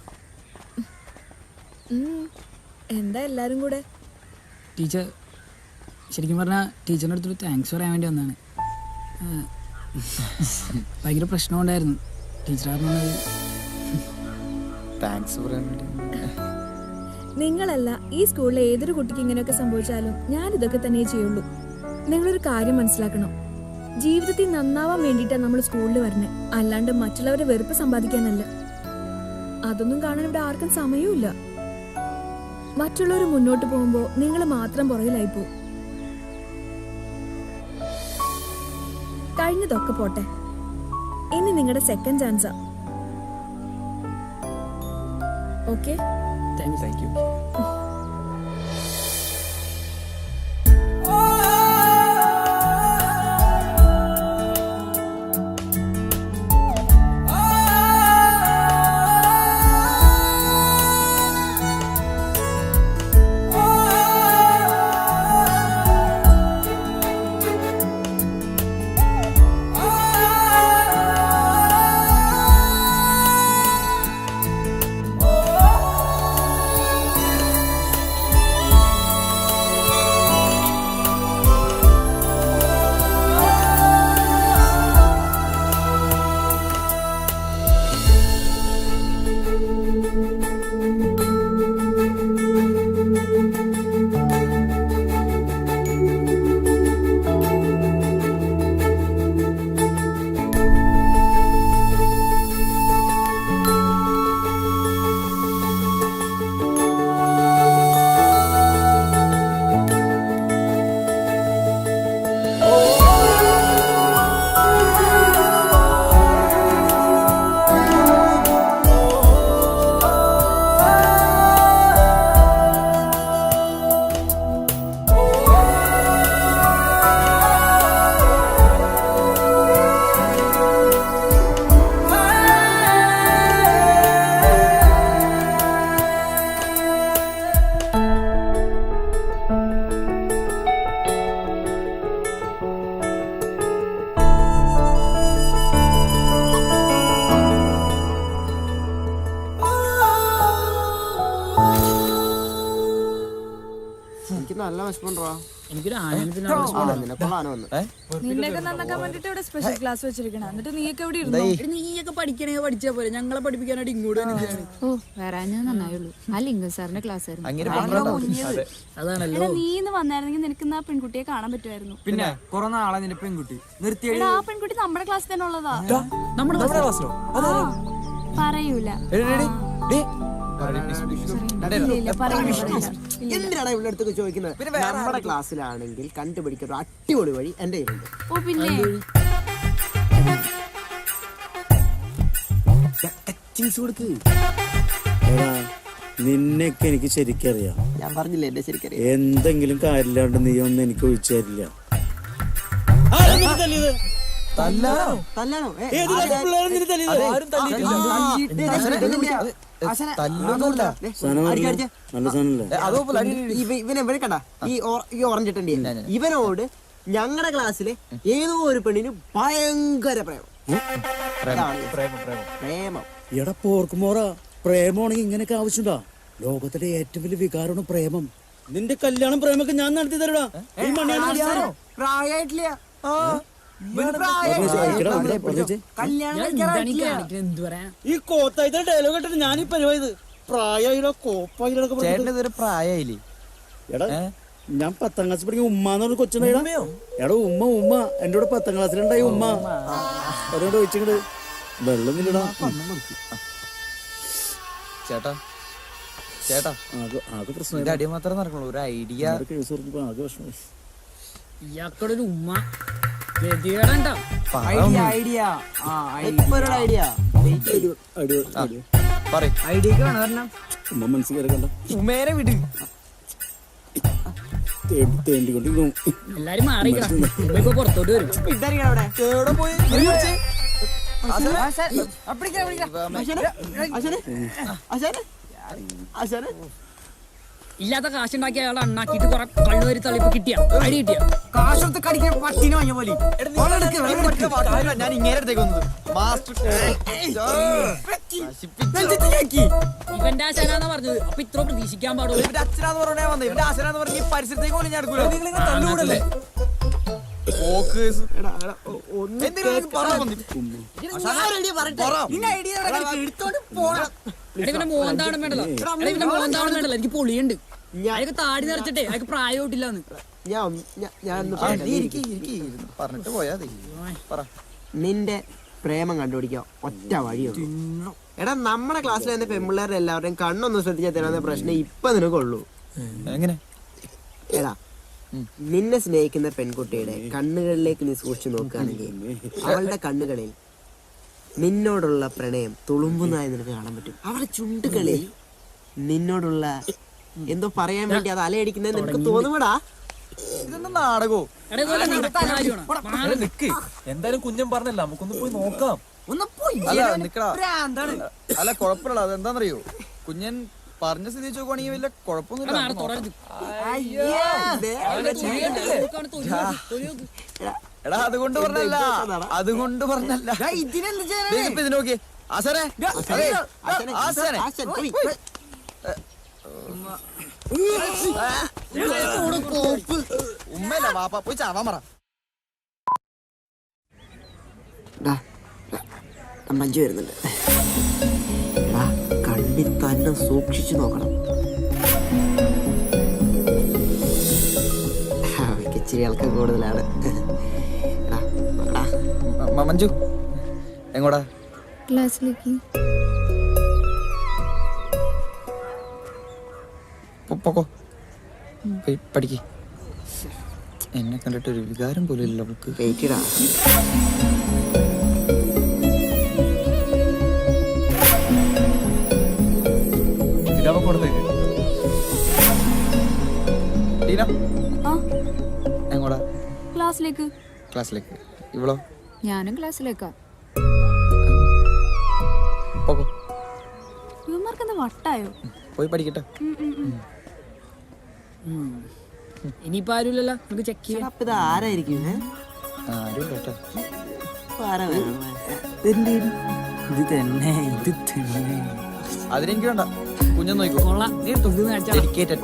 എന്താ എല്ലാരും കൂടെ? ടീച്ചർ ശരിക്കും പറഞ്ഞാൽ ടീച്ചറിൻ്റെ അടുത്തൊരു താങ്ക്സ് പറയാൻ വേണ്ടി വന്നതാണ്. ഭയങ്കര പ്രശ്നം ഉണ്ടായിരുന്നു. ടീച്ചർ താങ്ക്സ് പറയാൻ വേണ്ടി. നിങ്ങളല്ല, ഈ സ്കൂളിലെ ഏതൊരു കുട്ടിക്ക് ഇങ്ങനെയൊക്കെ സംഭവിച്ചാലും ഞാൻ ഇതൊക്കെ തന്നെ ചെയ്യുള്ളൂ. നിങ്ങളൊരു കാര്യം മനസ്സിലാക്കണം, ജീവിതത്തിൽ നന്നാവാൻ വേണ്ടിയിട്ടാണ് നമ്മൾ സ്കൂളിൽ വരണേ, അല്ലാണ്ട് മറ്റുള്ളവരെ വെറുപ്പ് സമ്പാദിക്കാനല്ല. അതൊന്നും കാണാൻ ഇവിടെ ആർക്കും സമയമില്ല. മറ്റുള്ളവർ മുന്നോട്ട് പോകുമ്പോൾ നിങ്ങൾ മാത്രം പുറകിലായിപ്പോ. കഴിഞ്ഞതൊക്കെ പോട്ടെ, ഇനി നിങ്ങളുടെ സെക്കൻഡ് ചാൻസാ. ഓക്കെ? Thank you. നല്ല വിശപ്പുണ്ടോ? എനിക്കൊരു ആനന്ദത്തിന് നിനക്കുള്ള ആന വന്നു. നിന്നെയൊക്കെ നന്നാക്കാൻ വേണ്ടിട്ട് ഇവിടെ സ്പെഷ്യൽ ക്ലാസ് വെച്ചിരിക്കണം. എന്നിട്ട് നീയൊക്കെ ഇവിടെ ഇരുന്നു. നീയൊക്കെ പഠിക്കണേ പഠിച്ചാ പോലെ ഞങ്ങളെ പഠിപ്പിക്കാനായിട്ട് ഇങ്ങോട്ട് വന്നിട്ടാണ്. ഓ വരാഞ്ഞത് നന്നായുള്ളൂ. ആ ലിംഗം സാറിന്റെ ക്ലാസ് ആയിരുന്നു. അതാണല്ലോ. നീ ഇന്ന് വന്നായിരുന്നെങ്കിൽ നിനക്ക് ആ പെൺകുട്ടിയെ കാണാൻ പറ്റുമായിരുന്നു. പിന്നെ കുറെ നാളെ നിന്റെ പെൺകുട്ടി നിർത്തി. എടാ, ആ പെൺകുട്ടി നമ്മുടെ ക്ലാസ്സിൽ തന്നെ ഉള്ളതാ. നമ്മുടെ ക്ലാസ്സിലോ? പറയൂല. എന്തിനാണ് ഇവിടെ അടുത്തൊക്കെ ചോദിക്കുന്നത്? നമ്മുടെ ക്ലാസ്സിലാണെങ്കിൽ കണ്ടുപിടിക്കാൻ ഒരു അടിപൊളി വഴി എന്റെ കയ്യിലുണ്ട്. ഓ പിന്നെ നിന്നെയൊക്കെ എനിക്ക് ശരിക്കറിയാം. ഞാൻ പറഞ്ഞില്ലേ എന്നെ ശരിക്കറിയാം. എന്തെങ്കിലും കാര്യമില്ലാണ്ട് നീ ഒന്നും എനിക്ക് ഒഴിച്ചു തരില്ല. ഇവനെ കണ്ട ഈ ഓറഞ്ച് ഇട്ടേ ഇവനോട് ഞങ്ങളുടെ ക്ലാസ്സിലെ ഏതോ ഒരു പെണ്ണിന് ഭയങ്കര പ്രേമം. എടാ പോർക്കുമോറ, പ്രേമമാണെങ്കിൽ ഇങ്ങനെയൊക്കെ ആവശ്യമുണ്ടോ? ലോകത്തിലെ ഏറ്റവും വലിയ വികാരമാണ് പ്രേമം. നിന്റെ കല്യാണം പ്രേമൊക്കെ ഞാൻ നടത്തി തരടാ. പ്രായമായിട്ടില്ല. ഈ കോത്തായിത്തെ ഡയലോഗ് ഇട്ടിട്ട് ഞാൻ ഈ പരിപാടി പ്രായമായില്ലോ കോപ്പായിട്ടൊക്കെ പ്രായമായില്ലേ? എടാ ഞാൻ 10ാം ക്ലാസ് പഠിക്കുന്ന ഉമ്മാന്ന് പറഞ്ഞ കൊച്ചുണ്ടായിടാ. എടാ ഉമ്മ എന്റെ കൂടെ 10ാം ക്ലാസ്സിലുണ്ടായി ഉമ്മ. അതുകൊണ്ട് ചോദിച്ചിട്ട് വെള്ളം നില്ലടാ. ചേട്ടാ ആകെ പ്രശ്നം അടി മാത്രമേ നടക്കുള്ളൂ. ഒരു ഐഡിയ ആകെ വിഷമം. ഇയാൾക്കൊരു ഉമ്മ മനസ്സിൽ കണ്ട ഉമ്മേനെ വിട്. തേണ്ടിക്കൊണ്ടിരുന്നു. എല്ലാരും മാറിക്കോ പുറത്തോട്ട് വരും. ഇല്ലാത്ത കാശുണ്ടാക്കി അയാൾ അണ്ണാക്കിട്ട് കുറെ കള്ളുവരി തളിപ്പ് കിട്ടിയ അടി കിട്ടിയ കാശെടുത്ത് കടിക്കാൻ പട്ടിന് വാങ്ങിയ പോലെ. ഞാൻ ഇങ്ങനെ അടുത്തേക്ക് വന്നത് ഇവന്റെ ആശാനാന്നാ പറഞ്ഞത്. അപ്പൊ ഇത്ര പ്രതീക്ഷിക്കാൻ പാടുള്ളൂ. ഇവന്റെ അച്ഛനാന്ന് പറഞ്ഞാ വന്നത്. ഇവന്റെ ആശാനാന്ന് പറഞ്ഞ ഈ പരിസരത്തേക്ക് പോലും ഞാൻ എടുക്കൂല. ഇവന്റെ മോന്താവണം വേണ്ടല്ലോ. ഇവന്റെ മോന്താവണം വേണ്ടല്ലോ. എനിക്ക് പൊളിയുണ്ട്. അയാൾക്ക് താടി നിറച്ചിട്ടേ അയാൾക്ക് പ്രായമായിട്ടില്ലാന്ന്. പറഞ്ഞിട്ട് പോയാ നിന്റെ പ്രേമം കണ്ടുപിടിക്കാം ഒറ്റ വഴിയുള്ളൂ. എടാ നമ്മുടെ ക്ലാസ്സിൽ തന്നെ പെൺപിള്ളേരുടെ എല്ലാവരുടെയും കണ്ണൊന്നും ശ്രദ്ധിച്ചാൽ തരാവുന്ന പ്രശ്നം ഇപ്പൊ നിനക്കുള്ളൂ. എങ്ങനെ? എടാ നിന്നെ സ്നേഹിക്കുന്ന പെൺകുട്ടിയുടെ കണ്ണുകളിലേക്ക് നീ സൂക്ഷിച്ചു നോക്കുകയാണെങ്കിൽ അവളുടെ കണ്ണുകളിൽ നിന്നോടുള്ള പ്രണയം തുളുമ്പുന്നതായി നിനക്ക് കാണാൻ പറ്റും. അവളുടെ ചുണ്ടുകളിൽ നിന്നോടുള്ള എന്തോ പറയാൻ വേണ്ടി അത് അലയടിക്കുന്നത് നിനക്ക് തോന്നുകൂടാ. ഇതൊന്നും നാടകോ? എന്തായാലും കുഞ്ഞൻ പറഞ്ഞല്ല, നമുക്കൊന്ന് പോയി നോക്കാം. അല്ല കുഴപ്പമില്ല. അതെന്താന്നറിയോ, കുഞ്ഞൻ പറഞ്ഞ സ്ഥിതി നോക്കുവാണെങ്കിൽ വലിയ കുഴപ്പമൊന്നുമില്ല. എടാ അതുകൊണ്ട് പറഞ്ഞല്ല. ഇതിന് നോക്കിയേ ആശാനെ. ഉമ്മല്ല വാപ്പ പോയി ചാവാൻ പറ. മഞ്ജു വരുന്നുണ്ട്. കണ്ണിൽ തന്നെ സൂക്ഷിച്ചു നോക്കണം. അവയ്ക്ക് ഇച്ചിരി ആൾക്കാർ കൂടുതലാണ്. മഞ്ജു എങ്ങോടാ? ക്ലാസ്സിലേക്ക്. പൊക്കോ പോയി പഠിക്ക്. എന്നെ കണ്ടിട്ട് ഒരു വികാരം പോലും ഇല്ല അവൾക്ക്. വെയിറ്റിടാ. എങ്ങോടാ? ക്ലാസ്സിലേക്ക്. ക്ലാസ്സിലേക്ക്. ഇവളോ? ഞാനും ക്ലാസ്സിലേക്കാ. പൊക്കോ. ഇവന്മാർക്ക് വട്ടായോ? പോയി പഠിക്കട്ടെ. ഇനിയിപ്പോ ആരുമില്ലല്ലോ, നമുക്ക് ചെക്ക് ചെയ്യാം. ഇത് ആരായിരിക്കും? അതിനെനിക്ക് വേണ്ട. കുഞ്ഞൻ നോക്കിക്കോ. കൊള്ളാം. നീ തൊഴിൽ ഡെഡിക്കേറ്റഡ്.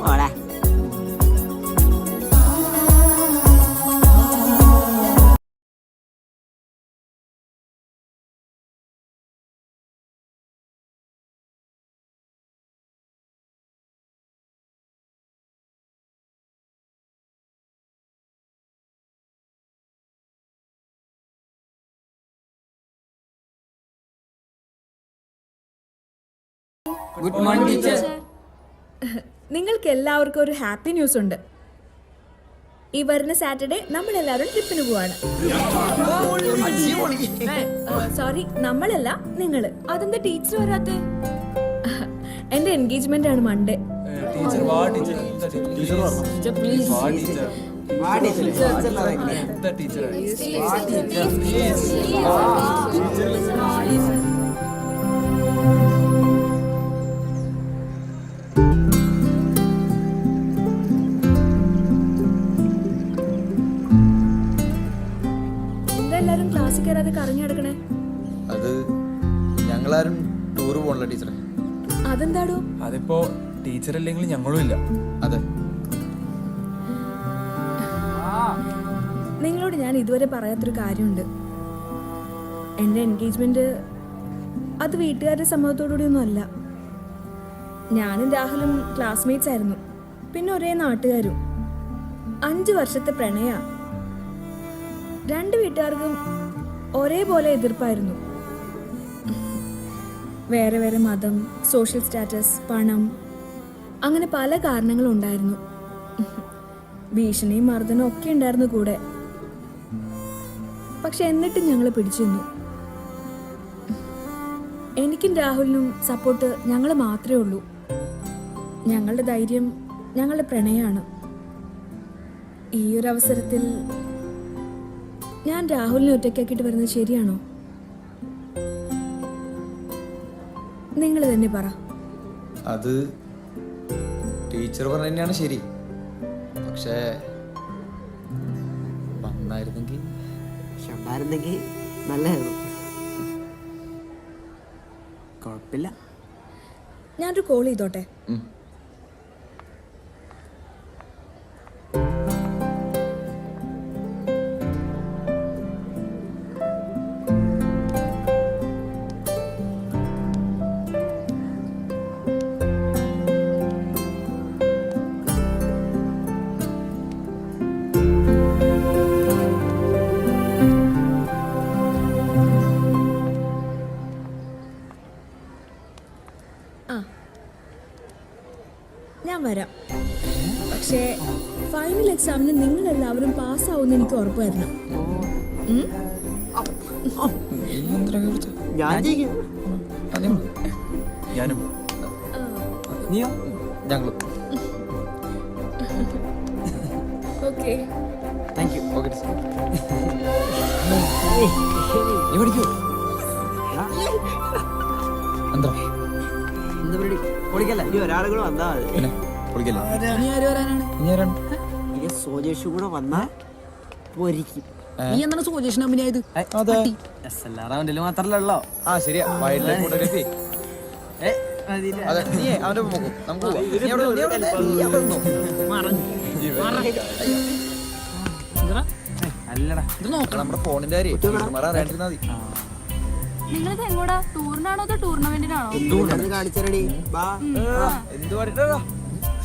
Good morning teacher. നിങ്ങൾക്ക് എല്ലാവർക്കും ഒരു ഹാപ്പി ന്യൂസ് ഉണ്ട്. ഈ വരുന്ന സാറ്റർഡേ നമ്മൾ എല്ലാവരും ട്രിപ്പിന് പോവാണ്. സോറി, നമ്മളല്ല, നിങ്ങള്. അതെന്താ ടീച്ചർ വരാത്തെ? എന്റെ എൻഗേജ്മെന്റ് ആണ് മൺഡേ. ടീച്ചർ വാ ടീച്ചർ. ടീച്ചർ വാ പ്ലീസ്. വാ ടീച്ചർ. വാ ടീച്ചർ. എന്താ ടീച്ചർ? എന്താ എല്ലാരും ക്ലാസ്സിൽ കയറാതെ കറങ്ങി നടക്കണേ? അത് ഞങ്ങളാരും ടൂർ പോകണല്ലോ ടീച്ചറെ. അതെന്താടോ? അതിപ്പോ ടീച്ചർ ഇല്ലെങ്കിൽ ഞങ്ങളും ഇല്ല. അതെ, നിങ്ങളോട് ഞാൻ ഇതുവരെ പറയാത്തൊരു കാര്യമുണ്ട്. എൻ്റെ എൻഗേജ്മെന്റ് അത് വീട്ടുകാരുടെ സമ്മതത്തോടുകൂടിയൊന്നും അല്ല. ഞാനും രാഹുലും ക്ലാസ്മേറ്റ്സ് ആയിരുന്നു, പിന്നെ ഒരേ നാട്ടുകാരും. 5 വർഷത്തെ പ്രണയ. 2 വീട്ടുകാർക്കും ഒരേപോലെ എതിർപ്പായിരുന്നു. വേറെ വേറെ മതം, സോഷ്യൽ സ്റ്റാറ്റസ്, പണം, അങ്ങനെ പല കാരണങ്ങളും ഉണ്ടായിരുന്നു. ഭീഷണിയും മർദ്ദനവും ഒക്കെ ഉണ്ടായിരുന്നു കൂടെ. പക്ഷെ എന്നിട്ടും ഞങ്ങൾ പിടിച്ചു നിന്നു. എനിക്കും രാഹുലിനും സപ്പോർട്ട് ഞങ്ങൾ മാത്രമേ ഉള്ളൂ. ഞങ്ങളുടെ ധൈര്യം ഞങ്ങളുടെ പ്രണയമാണ്. ഈ ഒരു അവസരത്തിൽ ഞാൻ രാഹുലിനെ ഒറ്റയ്ക്കാക്കിയിട്ട് വരുന്നത് ശരിയാണോ? നിങ്ങൾ തന്നെ പറ. അത് ടീച്ചർ പറഞ്ഞ തന്നെയാണ് ശരി. പക്ഷേ വന്നായിരുന്നെങ്കിൽ നല്ലതായിരുന്നു. കുഴപ്പമില്ല. ഞാനൊരു കോൾ ചെയ്തോട്ടെ? ഞാൻ വരാം. പക്ഷേ ഫൈനൽ എക്സാമിന് നിങ്ങൾ എല്ലാവരും പാസ്സാവുമെന്ന് എനിക്ക് ഉറപ്പ് തരണം. ഞാനും. നീയോ? ഞങ്ങളും. Okay. Thank you. Okay teacher. നീ പഠിക്കൂ. എന്താ പൊളിക്കല്ല. ഇനി ഒരാളും കൂടെ വന്നാ മതി. പിന്നെ പൊളിക്കല്ലേ? ഇനി ആര് വരാനാണ്? ഇനി സോജേഷ് കൂടെ വന്നാ പൊരിക്കും. നീ എന്താണ് സോജേഷൻ അഭിനയത്? മാത്രല്ലോ. ആ ശരിയാ, വൈൽഡ് ലൈഫ് ഫോട്ടോഗ്രാഫി. അതെ, നീ അവന്റെ ഒപ്പം പോകും. നമുക്ക് പോവാം. നീ അവിടെ അല്ലടാ, ഇത് നോക്കണം. നമ്മുടെ ഫോണിന്റെ കാര്യം അറിയാണ്ടിരുന്നാ മതി. നിങ്ങളിത് എങ്ങോട്ടാ? ടൂറിനാണോ അതോ ടൂർണമെന്റിനാണോ? കാണിച്ചടി. എന്ത് പാടിട്ടാ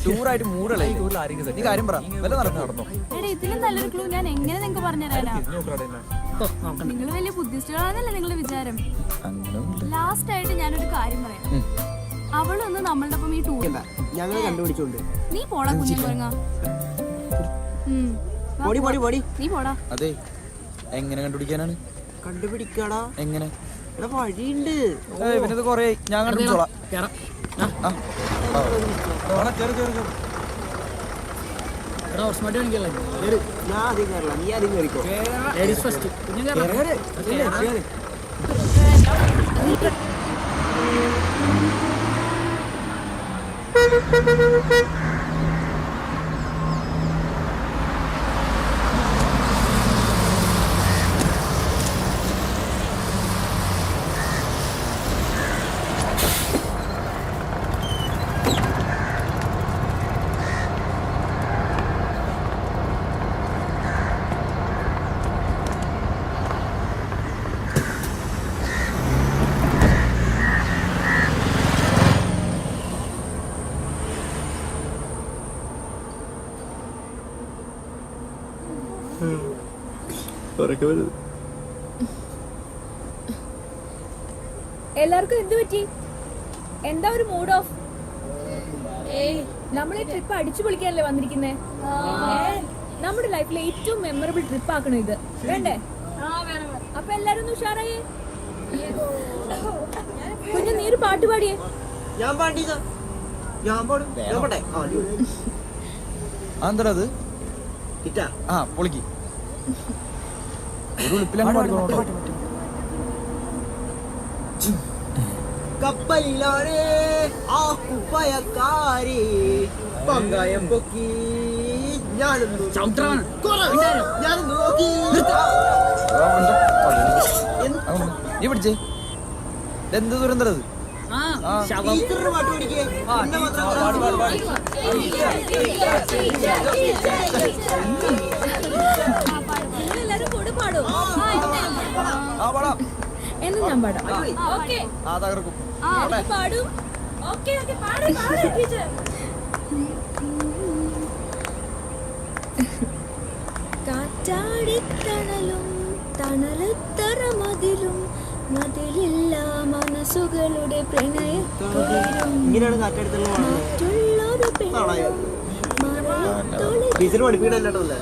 ടൂറായിട്ട് മൂടല്ലേ? നീ കാര്യം പറ, വല്ല നടന്നോ? എടാ, ഇതിലും നല്ലൊരു ക്ലൂ ഞാൻ എങ്ങനെ നിങ്ങൾക്ക് പറഞ്ഞുതരാനാ? നിങ്ങൾ വലിയ ബുദ്ധിസ്റ്റുകളാണെന്നല്ലേ നിങ്ങളുടെ വിചാരം? ലാസ്റ്റ് ആയിട്ട് ഞാനൊരു കാര്യം പറയാം. അവളൊന്ന് നമ്മളുടെ ഒപ്പം ഈ ടൂർ ഞങ്ങൾ കണ്ടുപിടിച്ചോണ്ട് നീ പോടാ കുഞ്ഞു കുരങ്ങ. നീ പോടാ. അതെ, എങ്ങനെ കണ്ടുപിടിക്കാനാണ്? കണ്ടുപിടിക്കാടാ. എങ്ങനെ? വഴിയുണ്ട്. ഇവനത് കൊറേ ഞാൻ കണ്ടുപിടിച്ചോളാം. ഞാൻ ആദ്യം കയറില്ല, നീ ആദ്യം കയറിക്കോ. എല്ലാവർക്കും എന്ത് പറ്റി? എന്താ ഒരു മൂഡ് ഓഫ്? നമ്മൾ ഈ ട്രിപ്പ് അടിച്ചു പൊളിക്കാനല്ലേ വന്നിരിക്കുന്നേ? നമ്മുടെ ലൈഫിലെ ഏറ്റവും മെമ്മറബിൾ ട്രിപ്പ് ആക്കണം ഇത്, വേണ്ടേ? അപ്പൊ എല്ലാരും ഒന്ന് ഉഷാറായേ. കുഞ്ഞു നീ ഒരു പാട്ട് പാടിയേ. ഞാൻ പാടിയത് ഞാൻ പാടും. ഞാൻ പാട്ടെ? എന്താ അത്? ആ പൊളിക്ക്. ഒരു ഉളിപ്പിലങ്ങ് പാടിക്കോട്ടോ. കപ്പലിലാണ് ആ കുപ്പയക്കാരി പങ്കായം പൊക്കി ഞാനൊന്ന് നോക്കി. നീ പിടിച്ചേ. എന്ത് ദുരന്തം അത്? ടീച്ചറിന് പാട്ട് പഠിക്കേ. നിങ്ങളെല്ലാരും കൂടെ പാടോ? എന്ന് ഞാൻ പാടാം. ഓക്കെ തകർക്കും പാടും. ഓക്കെ പാടും ടീച്ചർ. കാറ്റാടിത്തണലും തണലത്തറ മതിലും മതിലില്ല മനസ്സുകളുടെ പ്രണയത്തുള്ളിലും മറ്റുള്ളൊരു ടീച്ചർ പഠിപ്പിക്കണല്ലോ.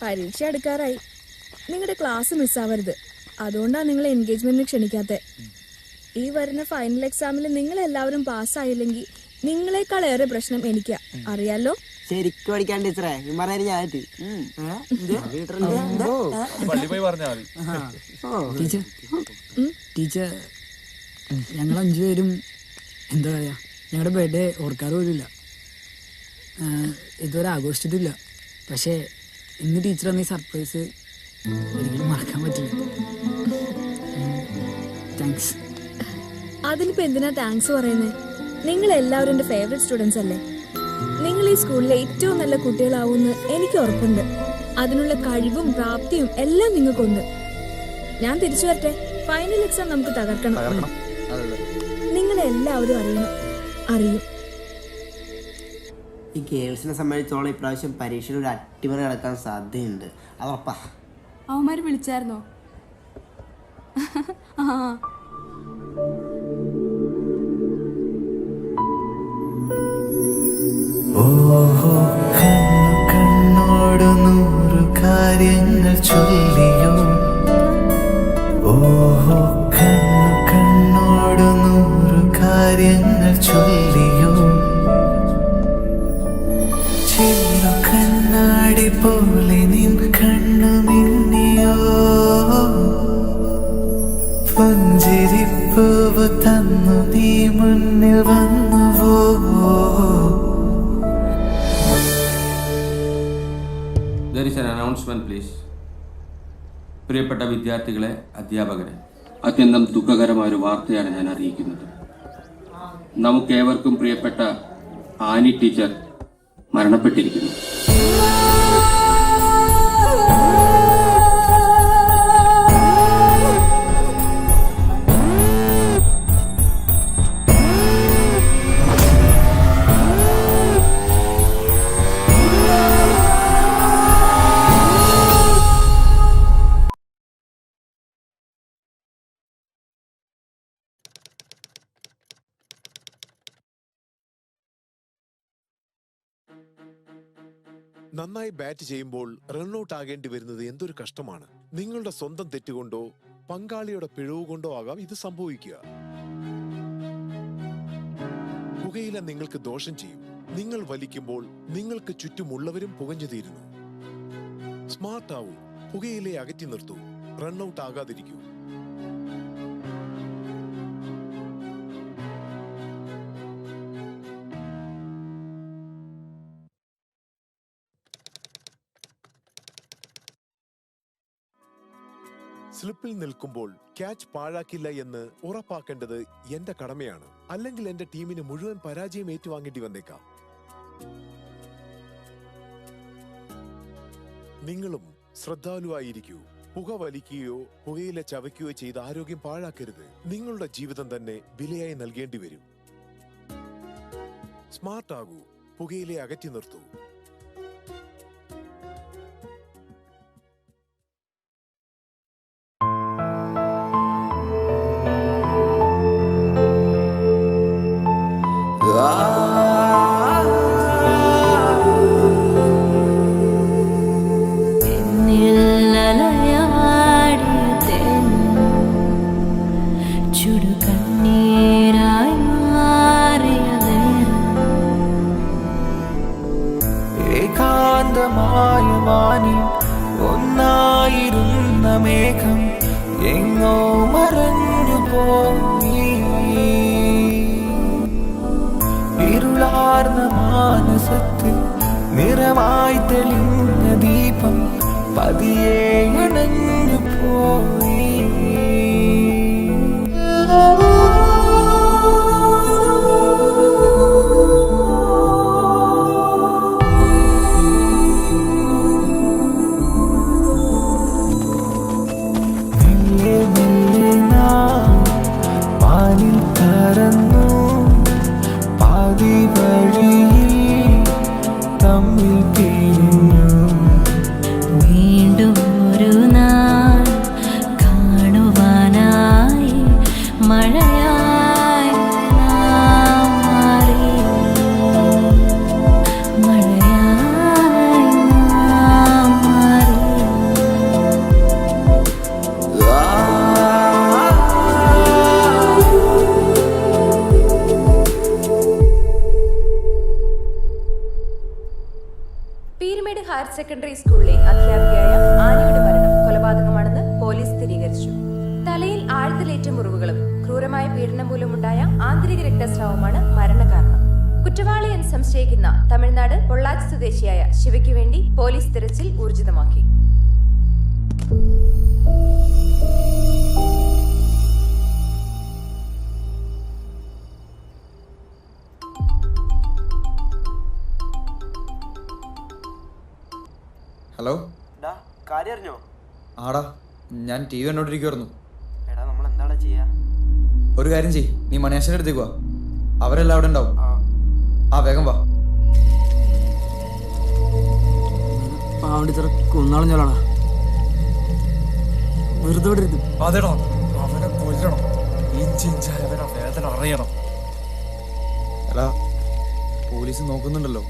പരീക്ഷ എടുക്കാറായി. നിങ്ങളുടെ ക്ലാസ് മിസ്സാവരുത്. അതുകൊണ്ടാണ് നിങ്ങൾ എൻഗേജ്മെന്റിന് ക്ഷണിക്കാത്തത്. ഈ വരുന്ന ഫൈനൽ എക്സാമിൽ നിങ്ങൾ എല്ലാവരും പാസ്സായില്ലെങ്കിൽ നിങ്ങളെക്കാൾ ഏറെ പ്രശ്നം എനിക്കാ, അറിയാലോ? ശരിക്കും പഠിക്കാൻ ടീച്ചറെ ടീച്ചർ ഞങ്ങൾ 5 പേരും എന്താ പറയാ, ഞങ്ങളുടെ ബർത്ത്ഡേ ഓർക്കാറ് പോലുമില്ല, ഇതുവരെ ആഘോഷിച്ചിട്ടില്ല. പക്ഷേ ഇന്ന് ടീച്ചർ തന്ന ഈ സർപ്രൈസ് ഒരിക്കലും മറക്കാൻ പറ്റില്ല. താങ്ക്സ്. അതിനിപ്പോ എന്തിനാ താങ്ക്സ് പറയുന്നത്? നിങ്ങൾ എല്ലാവരും എൻ്റെ ഫേവറേറ്റ് സ്റ്റുഡൻസ് അല്ലേ? നിങ്ങൾ ഈ സ്കൂളിലെ ഏറ്റവും നല്ല കുട്ടികളാവുമെന്ന് എനിക്ക് ഉറപ്പുണ്ട്. അതിനുള്ള കഴിവും പ്രാപ്തിയും എല്ലാം നിങ്ങൾക്കുണ്ട്. ഞാൻ തിരിച്ചു വരട്ടെ. ഫൈനൽ എക്സാം നമുക്ക് തകർക്കണം. നിങ്ങളെല്ലാവരും അറിയും. ഈ ഗേൾസിനെ സംബന്ധിച്ചോളം ഇപ്രാവശ്യം പരീക്ഷയിൽ ഒരു അട്ടിമറി നടക്കാൻ സാധ്യതയുണ്ട്. അതപ്പാ. അവന്മാര് വിളിച്ചായിരുന്നോ? ഓഹോ കണ്ണോട് 100 കാര്യങ്ങൾ ചൊല്ലിയോ, ഓഹോ കണ്ണോട് 100 കാര്യങ്ങൾ ചൊല്ലിയോ, ചില്ലു കണ്ണാടി പോലെ നിൻ കണ്ണു മിന്നിയോ, പുഞ്ചിരിപ്പൂവ് തന്നു നീ മുന്നിൽ വന്നുവോ. There is an announcement, please. പ്രിയപ്പെട്ട വിദ്യാർത്ഥികളെ, അധ്യാപകരെ, അത്യന്തം ദുഃഖകരമായ ഒരു വാർത്തയാണ് ഞാൻ അറിയിക്കുന്നത്. നമുക്കേവർക്കും പ്രിയപ്പെട്ട ആനി ടീച്ചർ മരണപ്പെട്ടിരിക്കുന്നു. നന്നായി ബാറ്റ് ചെയ്യുമ്പോൾ റൺഔട്ട് ആകേണ്ടി വരുന്നത് എന്തൊരു കഷ്ടമാണ്. നിങ്ങളുടെ സ്വന്തം തെറ്റുകൊണ്ടോ പങ്കാളിയുടെ പിഴവ് കൊണ്ടോ ആകാം ഇത് സംഭവിക്കുക. പുകയില നിങ്ങൾക്ക് ദോഷം ചെയ്യും. നിങ്ങൾ വലിക്കുമ്പോൾ നിങ്ങൾക്ക് ചുറ്റുമുള്ളവരും പുകഞ്ഞു തീരുന്നു. സ്മാർട്ട് ആവൂ, പുകയിലെ അകറ്റി നിർത്തൂ, റൺഔട്ട് ആകാതിരിക്കൂ. സ്ലിപ്പിൽ നിൽക്കുമ്പോൾ ക്യാച്ച് പാഴാക്കില്ല എന്ന് ഉറപ്പാക്കേണ്ടത് എന്റെ കടമയാണ്. അല്ലെങ്കിൽ എന്റെ ടീമിന് മുഴുവൻ പരാജയം ഏറ്റുവാങ്ങേണ്ടി വന്നേക്കാം. നിങ്ങളും ശ്രദ്ധാലുവായിരിക്കൂ. പുക വലിക്കുകയോ പുകയില ചവയ്ക്കുകയോ ചെയ്ത് ആരോഗ്യം പാഴാക്കരുത്. നിങ്ങളുടെ ജീവിതം തന്നെ വിലയായി നൽകേണ്ടി വരും. സ്മാർട്ട് ആകൂ, പുകയിലെ അകറ്റി നിർത്തൂ. ഒന്നായിരുന്ന മേഘം എങ്ങോ മറഞ്ഞു പോയി. ഇരുളാർന്ന മാനസത്തിൽ നിറമായി തെളിഞ്ഞ ദീപം പതിയെ അണഞ്ഞു പോയി. വീണ്ടും ഒരു നാൾ സെക്കൻഡറി സ്കൂളിലെ അധ്യാപികയായ ആനിയുടെ മരണം കൊലപാതകമാണെന്ന് പോലീസ് സ്ഥിരീകരിച്ചു. തലയിൽ ആഴത്തിലേറ്റ മുറിവുകളും ക്രൂരമായ പീഡനം മൂലമുണ്ടായ ആന്തരിക രക്തസ്രാവമാണ് മരണകാരണം. കുറ്റവാളി എന്ന് സംശയിക്കുന്ന തമിഴ്നാട് പൊള്ളാച്ചി സ്വദേശിയായ ശിവയ്ക്കു വേണ്ടി പോലീസ് തിരച്ചിൽ ഊർജിതമാക്കി. ഹലോ കാര്യം അറിഞ്ഞോ? ആടാ, ഞാൻ ടി വി കണ്ടോണ്ടിരിക്കുവായിരുന്നു. എടാ നമ്മൾ എന്താടാ ചെയ്യാ? ഒരു കാര്യം ചെയ്യ്, നീ മണിയാശന്റെ അടുത്തേക്ക് വാ, അവരെല്ലാം അവിടെ ഉണ്ടാവും. ആ വേഗം വാ. കൊന്നാളഞ്ഞോളാ വെറുതെ വിടരുത്. അതെടാ, അവനെ കൊല്ലണം. ഇഞ്ചിഞ്ചായവനെ വേദന അറിയണം. എടാ, പോലീസ് നോക്കുന്നുണ്ടല്ലോ,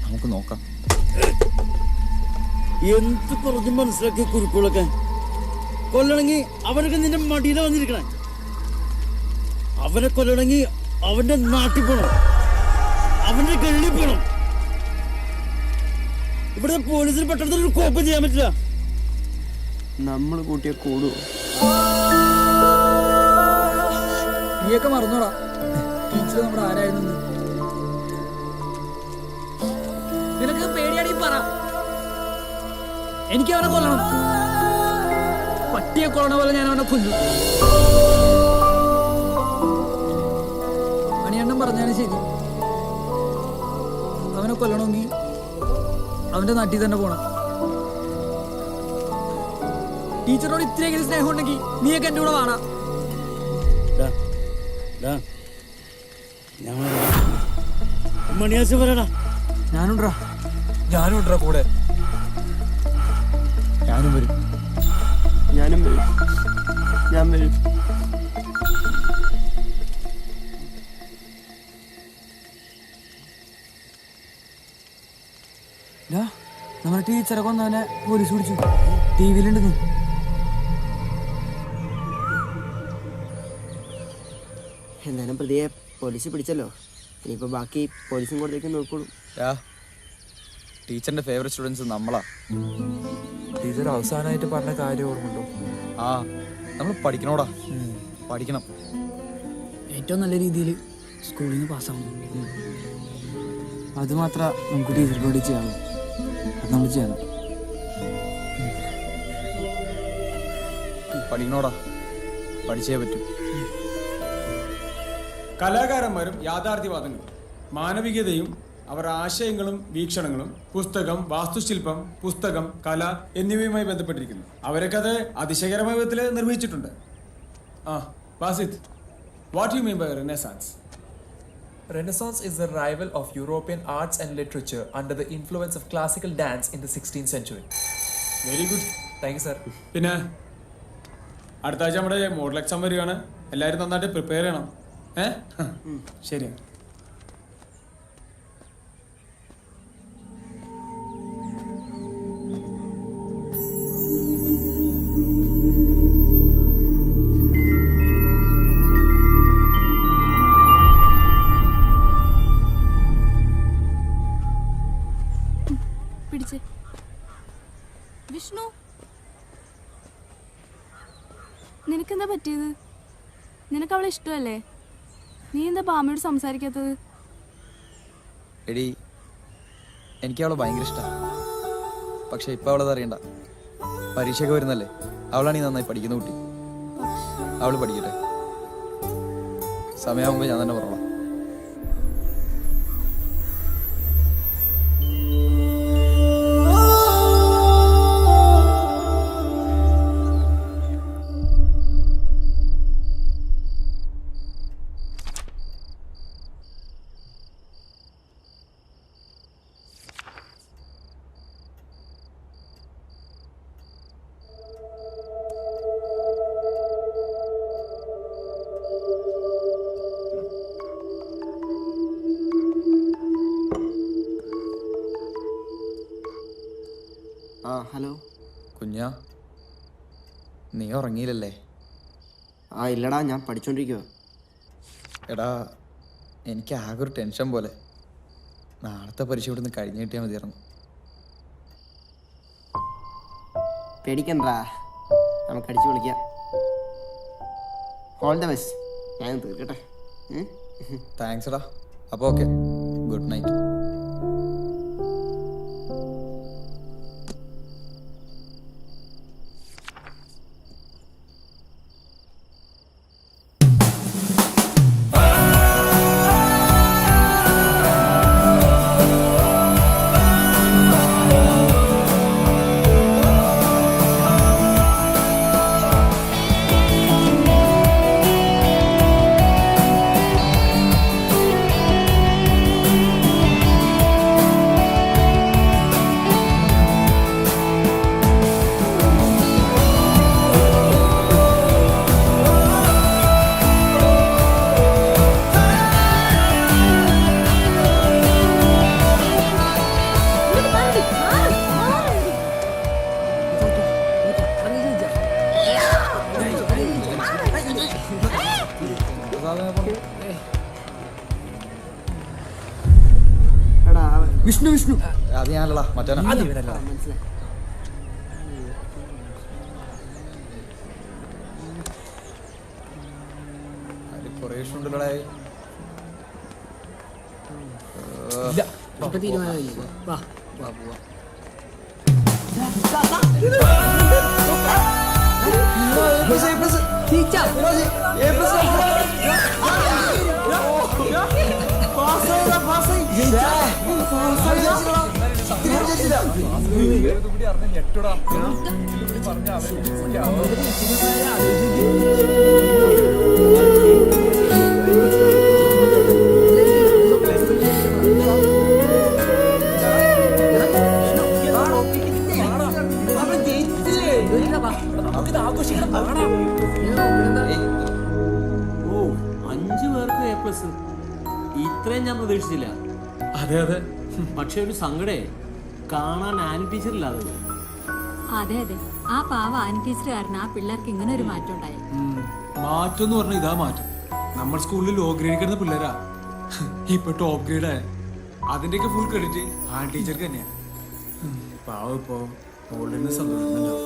നമുക്ക് നോക്കാം. എന്ത് പറഞ്ഞ് മനസ്സിലാക്കി കുരുക്കുകളൊക്കെ കൊല്ലണമെങ്കിൽ അവനൊക്കെ നിന്റെ മടിയില വന്നിരിക്കണേ. അവനെ കൊല്ലണമെങ്കിൽ അവന്റെ നാട്ടിൽ പോണം, അവന്റെ ഗള്ളിൽ പോണം. ഇവിടെ പോലീസിന് പെട്ടെന്ന് ഒരു കോപ്പം ചെയ്യാൻ പറ്റില്ല. നമ്മൾ കൂട്ടിയ കൂടുവോ? നീയൊക്കെ മറന്നോടാ ടീച്ചർ നമ്മുടെ ആരായിരുന്നു. നിനക്ക് പേടിയാണെങ്കിൽ പറ, എനിക്ക് അവനെ കൊല്ലണം. പട്ടിയെ കൊല്ലണ പോലെ ഞാൻ അവനെ കൊല്ലും. മണിയണ്ണം പറഞ്ഞാലും ശരി, അവനെ കൊല്ലണമെങ്കിൽ അവന്റെ നാട്ടിൽ തന്നെ പോണം. ടീച്ചറിനോട് ഇത്രയെങ്കിലും സ്നേഹം ഉണ്ടെങ്കിൽ നീയൊക്കെ എന്റെ കൂടെ വേണം. മണിയാശ പറയടാ. ഞാനുണ്ടാ കൂടെ. ഞാനും വരും. ഞാനും വരും. ഞാൻ വരും. നമ്മുടെ ടീച്ചറെ കൊന്നവനെ പോലീസ് പിടിച്ചു. ടി വിയിലുണ്ടെന്ന്. എന്തായാലും പ്രതിയെ പോലീസ് പിടിച്ചല്ലോ, ഇനിയിപ്പോ ബാക്കി പോലീസും കൊടുത്തേക്ക് നോക്കോളൂ. ടീച്ചറിന്റെ ഫേവറേറ്റ് സ്റ്റുഡൻസ് നമ്മളാ. ടീച്ചർ അവസാനമായിട്ട് പറഞ്ഞ കാര്യം ഓർമ്മയുണ്ടോ? ആ, നമ്മൾ പഠിക്കണോടാ, പഠിക്കണം. ഏറ്റവും നല്ല രീതിയിൽ സ്കൂളിൽ നിന്ന് പാസ്സാവുന്നു. അത് മാത്രം നമുക്ക് ടീച്ചർക്ക് വേണ്ടി ചെയ്യാമോ? അത് നമ്മൾ ചെയ്യണം. പഠിക്കണോടാ, പഠിച്ചേ പറ്റൂ. കലാകാരന്മാരും യാഥാർത്ഥ്യവാദങ്ങളും മാനവികതയും അവർ ആശയങ്ങളും വീക്ഷണങ്ങളും പുസ്തകം, വാസ്തുശില്പം, പുസ്തകം, കല എന്നിവയുമായി ബന്ധപ്പെട്ടിരിക്കുന്നു. അവരൊക്കെ അത് അതിശയകരമായ വിധത്തിൽ നിർവഹിച്ചിട്ടുണ്ട്. Basit, what you mean by renaissance? Renaissance is the revival of European arts and literature under the influence of classical dance in the 16th century. Very good. Thank you sir. പിന്നെ അടുത്ത ആഴ്ച നമ്മുടെ മോഡൽ എക്സാം വരികയാണ്. എല്ലാവരും നന്നായിട്ട് prepare ചെയ്യണം. ശരി. വിഷ്ണു, നിനക്കെന്താ പറ്റിയത്? നിനക്ക് അവളെ ഇഷ്ടമല്ലേ? നീ എന്താ ബാമയോട് സംസാരിക്കാത്തത്? എടി, എനിക്ക് അവളെ ഭയങ്കര ഇഷ്ടമാണ്. പക്ഷെ ഇപ്പൊ അവളത് അറിയണ്ട. പരീക്ഷയൊക്കെ വരുന്നല്ലേ, അവളാണ് ഈ നന്നായി പഠിക്കുന്ന കുട്ടി. അവള് പഠിക്കട്ടെ, സമയമാകുമ്പോ ഞാൻ തന്നെ പറഞ്ഞോളാം. ഹലോ കുഞ്ഞാ, നീ ഉറങ്ങിയില്ലല്ലേ? ഇല്ലടാ, ഞാൻ പഠിച്ചോണ്ടിരിക്കുക. എടാ, എനിക്ക് ആകെ ഒരു ടെൻഷൻ പോലെ. നാളത്തെ പരീക്ഷ ഇവിടെ നിന്ന് കഴിഞ്ഞ് കിട്ടിയാൽ മതിയായിരുന്നു. പേടിക്കണ്ട, നമുക്ക് അടിച്ചു വിളിക്കാം. All the best. ഞാൻ തീർക്കട്ടെ. താങ്ക്സ് എടാ. അപ്പോൾ okay, good night. Vishnu Vishnu അത് ഞാനല്ലടാ, മറ്റവനാ. മനസ്സിലായി. കുറേ ഇഷ്ടമുണ്ടല്ലോടാ. ഇപ്പൊ തീരുമാനമില്ല. വാ വാ പോവാ. ഓ, 5 പേർക്ക് A+. ഇത്രയും ഞാൻ പ്രതീക്ഷിച്ചില്ല. അതെ അതെ. പക്ഷെ ഒരു സങ്കടേ, കാണാൻ ആനി ടീച്ചറില്ലാതെ. അതെ അതെ, ആ പാവ ആനി ടീച്ചർ കാരണം ആ പിള്ളേർക്ക് ഇങ്ങനെ ഒരു മാറ്റം ഉണ്ടായി. മാറ്റം എന്ന് പറഞ്ഞാൽ ഇതാ മാറ്റം. നമ്മൾ സ്കൂളിൽ ലോ ഗ്രേഡ് കിടന്ന പിള്ളേരാ ഇപ്പൊ ടോപ്പ് ഗ്രേഡ് ആയ. അതിന്റെയൊക്കെ ഫുൾ ക്രെഡിറ്റ് ആൻ ടീച്ചർക്ക് തന്നെയാണ്. പാവം ഇപ്പോ മോളിൽ സന്തോഷിക്കുന്നുണ്ടാവും.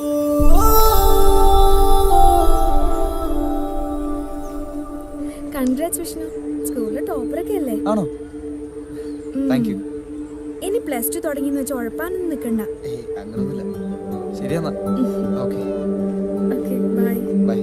കൺഗ്രാറ്റ്സ് വിഷ്ണു, സ്കൂളിലെ ടോപ്പറൊക്കെ അല്ലേ? ആണോ? Thank you. ഇനി +2 തുടങ്ങിയെന്ന് വെച്ച് ഉഴപ്പാനൊന്നും നിൽക്കണ്ട. അങ്ങനൊന്നുമില്ല. ശരിയെന്നാ. Okay okay, bye. ബൈ.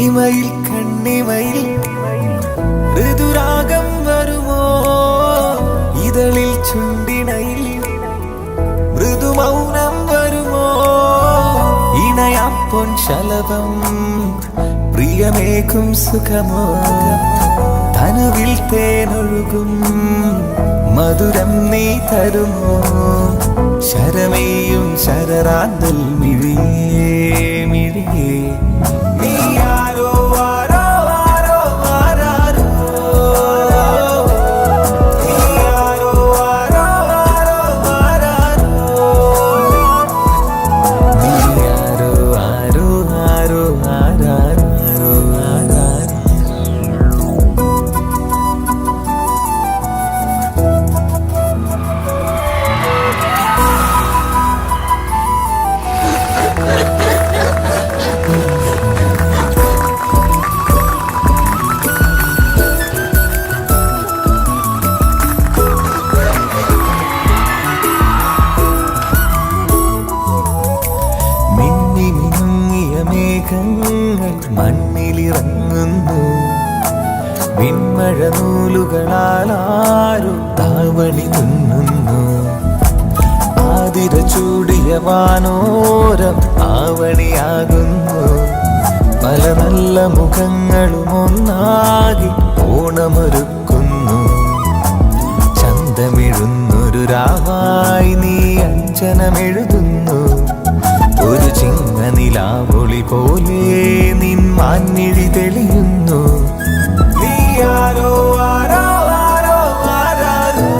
ഇമയിൽ കണ്ണിമയിൽ ഋതുരാഗം വരുമോ, ഇതളിൽ ചുണ്ടിണയിൽ മൃദുമൗനം വരുമോ, ഇണയാം പൊൻശലഭം പ്രിയമേകും സുഖമോ, തനുവിൽ തേനൊഴുകും മധുരം നീ തരുമോ, ശരമേയും ശരറാന്തൽ മിഴിയേ മിഴിയേ, നീ ആരോ ആരോ ആരോ ആരാരോ, നീ ആരോ ആരോ ആരോ ആരാരോ, നീ ആരോ ആരോ ആരോ ആരാരോ ആരാരോ. മേഘങ്ങൾ മണ്ണിലിറങ്ങുന്നു. വിൺമഴ നൂലുകളാലാരും താവണി തുന്നുന്നു. ആതിര ചൂടിയ വാനോരം ആവണിയാകുന്നു. പല നല്ല മുഖങ്ങളും ഒന്നാകി ഓണമൊരുക്കുന്നു. ചന്തമിഴുന്നൊരു രാവായി നീ അഞ്ജനമെഴുതുന്നു. ഒരു ചിങ്ങ നിലാവൊളി പോലെ നിൻ മാൻമിഴി തെളിയുന്നു. നീയാരോ ആരോ ആരോ ആരാരോ,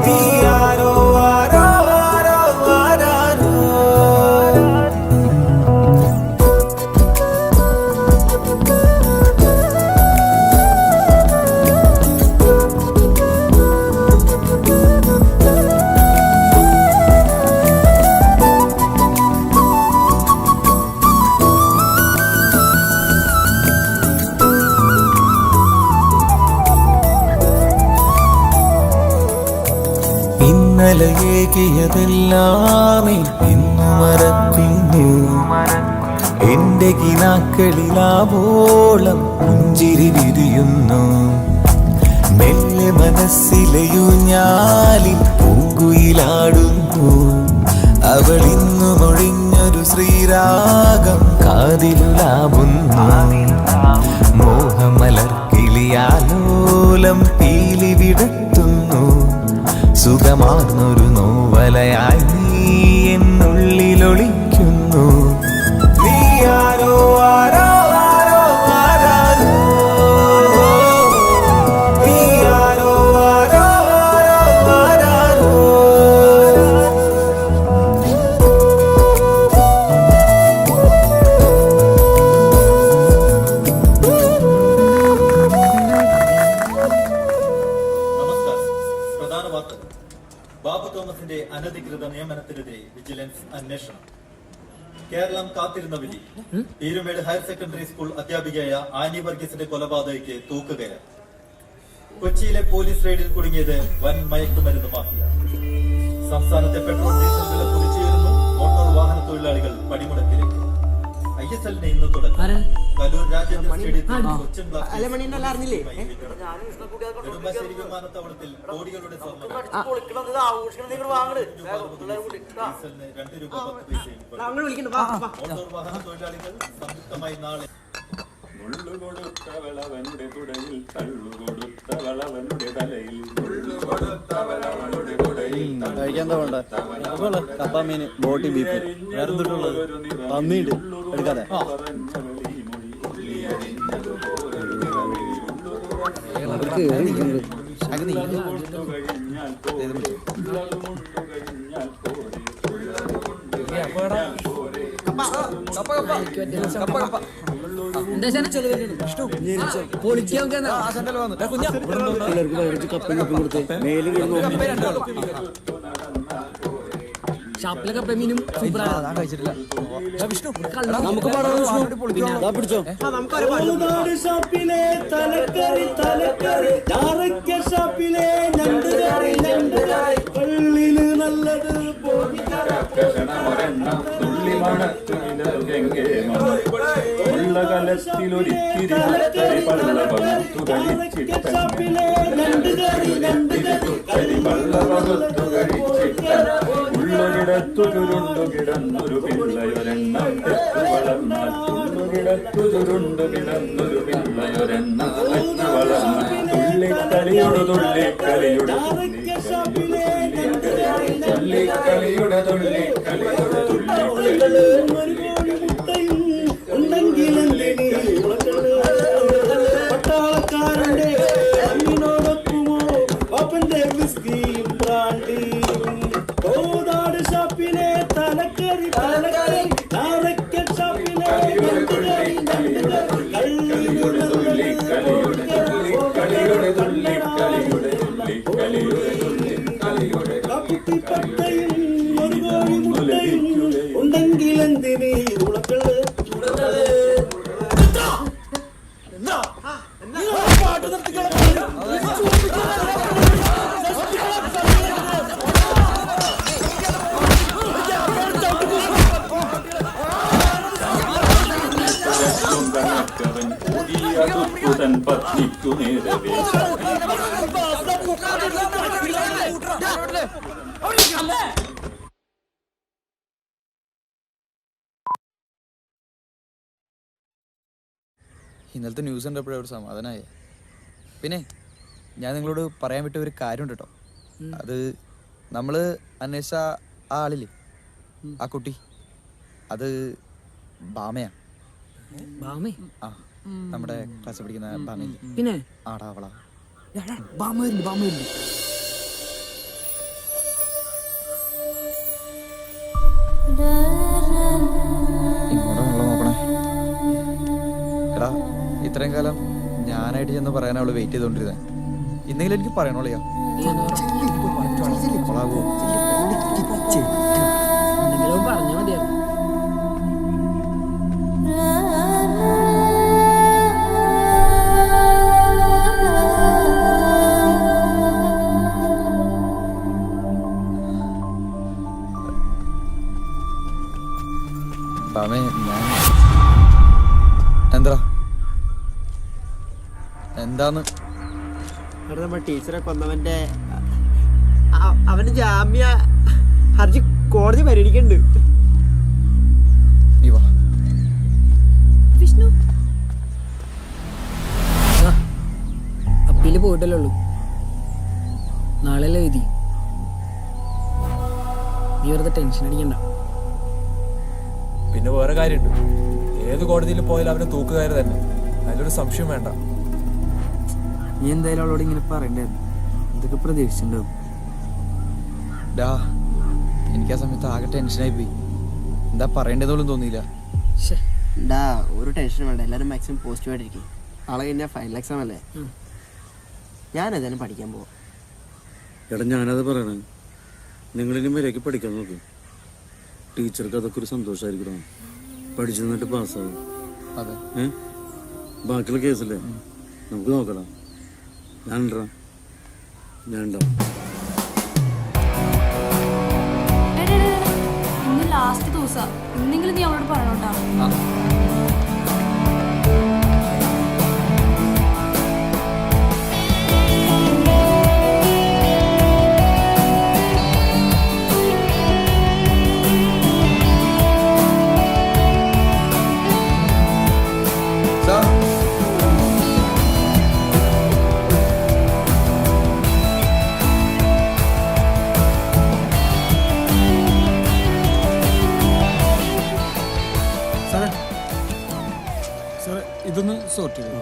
നീയാരോ ആരോ ആരോ ആരാരോ. ഇന്നലെയേകിയതെല്ലാമേ ഇന്നു മറക്കുന്നു. എന്റെ കിനാക്കളിലാവോളം പുഞ്ചിരി വിരിയുന്നു. മെല്ലെ മനസ്സിലെയുഞ്ഞാലിൽ പൂങ്കുയിലാടുന്നു. അവൾ ഇന്നു മൊഴിഞ്ഞൊരു ശ്രീരാഗം കാതിലുലാവുന്നു. മോഹമലർക്കിളിയാലോലം പീലി വിടത്തുന്നു. സുഖമാർന്നൊരു നോവലയായി നീ എന്നുള്ളിലൊളിക്കുന്നു. നീയാരോ ആരോ ആരോ ആരാരോ, നീയാരോ ആരോ ആരോ ആരാരോ. പ്രധാന വാർത്തകൾ. ബാബു തോമസിന്റെ അനധികൃത നിയമനത്തിനെതിരെ വിജിലൻസ് അന്വേഷണം. കേരളം കാത്തിരുന്ന വിധി. പീരുമേട് ഹയർ സെക്കൻഡറി സ്കൂൾ അധ്യാപികയായ ആനി വർഗീസിന്റെ കൊലപാതകയ്ക്ക് തൂക്കുകയാണ്. കൊച്ചിയിലെ പോലീസ് റെയ്ഡിൽ കുടുങ്ങിയത് വൻ മയക്കുമരുന്ന് മാഫിയ. സംസ്ഥാനത്തെ പെട്രോൾ ഡീസൽ വില കുതിച്ചുയരുന്നു. മോട്ടോർ വാഹന തൊഴിലാളികൾ പണിമുടക്കിലേക്ക്. ISLന് ഇന്ന് തുടക്കം. കലൂർ രാജേന്ദ്ര സ്റ്റേഡിയത്തിൽ കൊച്ചിൻ നെടുമ്പാശ്ശേരി വിമാനത്താവളത്തിൽ കോടികളുടെ സ്വർണ്ണം. ഡീസലിന് 2 രൂപ 10 പൈസയും. മോട്ടോർ വാഹന തൊഴിലാളികൾ സംയുക്തമായി നാളെ മുള്ളുകൊടുത്തവളവനുടെ തുടയിൽ തള്ളുകൊടുത്തവളവനുടെ തലയിൽ മുള്ളുകൊടുത്തവളവനുടെ തുടയിൽ കഴിക്കാൻ വേണ്ട കപ്പാമീന് ബോട്ടി ബീഫ് വേറെ എന്തിട്ടുള്ളത് പന്നിയുണ്ട് എടുക്കാതെ. ഷാപ്പിലെ കപ്പമീനും കഴിച്ചിട്ടില്ല. നമുക്ക് പിടിച്ചോ. ഷാപ്പിലെ തലക്കറി തലക്കറി ഷാപ്പിലെ ഞണ്ടുകറി ഞണ്ടുകറി പള്ളിന് നല്ലത് ഉള്ളുകിടത്തു ചുരുണ്ടു കിടന്നൊരു പിള്ളയൊരെണ്ണം തെറ്റു വളർന്നാൽ ഉള്ളുകിടത്തു ചുരുണ്ടു കിടന്നൊരു പിള്ളയൊരെണ്ണം തെറ്റു വളർന്നാൽ തുള്ളിക്കളിയുടെ തുള്ളിക്കളിയുടെ തുള്ളിക്കളിയുടെ തുള്ളിക്കളിയുടെ പട്ടാളക്കാരന്റെ അങ്ങിനോടൊക്കുമോ പാപ്പന്റെ വിസ്കിയും ബ്രാൻഡിയും. കോതാട് ഷാപ്പിലെ തലക്കറി തലക്കറി നാരക്കൽ ഷാപ്പിലെ ഞണ്ടുകറി ഞണ്ടുകറി കള്ളിയുടെ തുള്ളിക്കളിയുടെ തുള്ളിക്കളിയുടെ തുള്ളിക്കളിയുടെ തുള്ളിക്കളിയുടെ കപ്പുട്ടിപ്പട്ടയും ഒരു കോഴി മുട്ടയും ഉണ്ടെങ്കിൽ എന്തിനീ ഉളക്കള് പാട്ട് നിർത്തിക്കളെ ദുഃഖുതൻ പത്നിക്കു നേരവേ ഇന്നലത്തെ ന്യൂസ് കണ്ടപ്പോഴേ ഒരു സമാധാനമായി. പിന്നെ ഞാൻ നിങ്ങളോട് പറയാൻ വിട്ട ഒരു കാര്യമുണ്ട് കേട്ടോ. അത് നമ്മൾ അന്വേഷിച്ച ആ ആളില്ലേ, ആ കുട്ടി, അത് ബാമയാ. ആ, നമ്മുടെ ക്ലാസ്സിൽ പഠിക്കുന്ന ബാമയില്ലേ? പിന്നെ ആടാ അവളാ. ഇങ്ങോട്ടാണല്ലോ നോക്കണേ. എടാ, ഇത്രയും കാലം ഞാനായിട്ട് ചെന്ന് പറയാൻ അവള് വെയിറ്റ് ചെയ്തോണ്ടിരുന്നേ. ഇന്നെങ്കിലും എനിക്ക് പറയണോളിയാ. പറഞ്ഞാ മതിയായിരുന്നു. ബാമേ, ഞാൻ എന്താന്ന് നമ്മുടെ ടീച്ചറെ കൊന്നവന്റെ അവന് ജാമ്യ ഹർജി കോടതി പരിഗണിക്കുന്നുണ്ട്. വിഷ്ണു അപ്പീല് പോയിട്ടല്ലേ ഉള്ളൂ, നാളെയല്ലേ വിധി. നീ വെറുതെ ടെൻഷൻ അടിക്കണ്ട. പിന്നെ വേറെ കാര്യമുണ്ട്, ഏത് കോടതിയിൽ പോയാലും അവന് തൂക്കുകാര് തന്നെ, അതിലൊരു സംശയം വേണ്ട. നീ എന്തായാലും അവളോട് ഇങ്ങനെ പറയണ്ടായിരുന്നു, ഇതൊക്കെ പ്രതീക്ഷിച്ചിട്ടുണ്ടാവും. എനിക്ക് ആ സമയത്ത് ആകെ ടെൻഷനായി പോയി. എന്താ പറയേണ്ടതെന്നോളും തോന്നിയില്ല. ഒരു ടെൻഷനും വേണ്ട, എല്ലാവരും മാക്സിമം പോസിറ്റീവായിട്ടിരിക്കും. നാളെ കഴിഞ്ഞാൽ ഫൈനൽ എക്സാം അല്ലേ, ഞാനേതായാലും പഠിക്കാൻ പോവാം. എടാ, ഞാനത് പറയണേ, നിങ്ങളിനി മര്യാദയ്ക്ക് പഠിക്കാൻ നോക്കും. ടീച്ചർക്ക് അതൊക്കെ ഒരു സന്തോഷമായിരിക്കണം, പഠിച്ചു നിന്നിട്ട് പാസ്സാവും. അതെ, ബാക്കിയുള്ള കേസല്ലേ നമുക്ക് നോക്കണം. ഞാൻ ഉണ്ടാവും. ഇന്ന് ലാസ്റ്റ് ദിവസം, ഇന്നെങ്കിലും നീ അവളോട് പറയണോട്ടാ. ഇതൊന്ന് സോർട്ട് ചെയ്തു.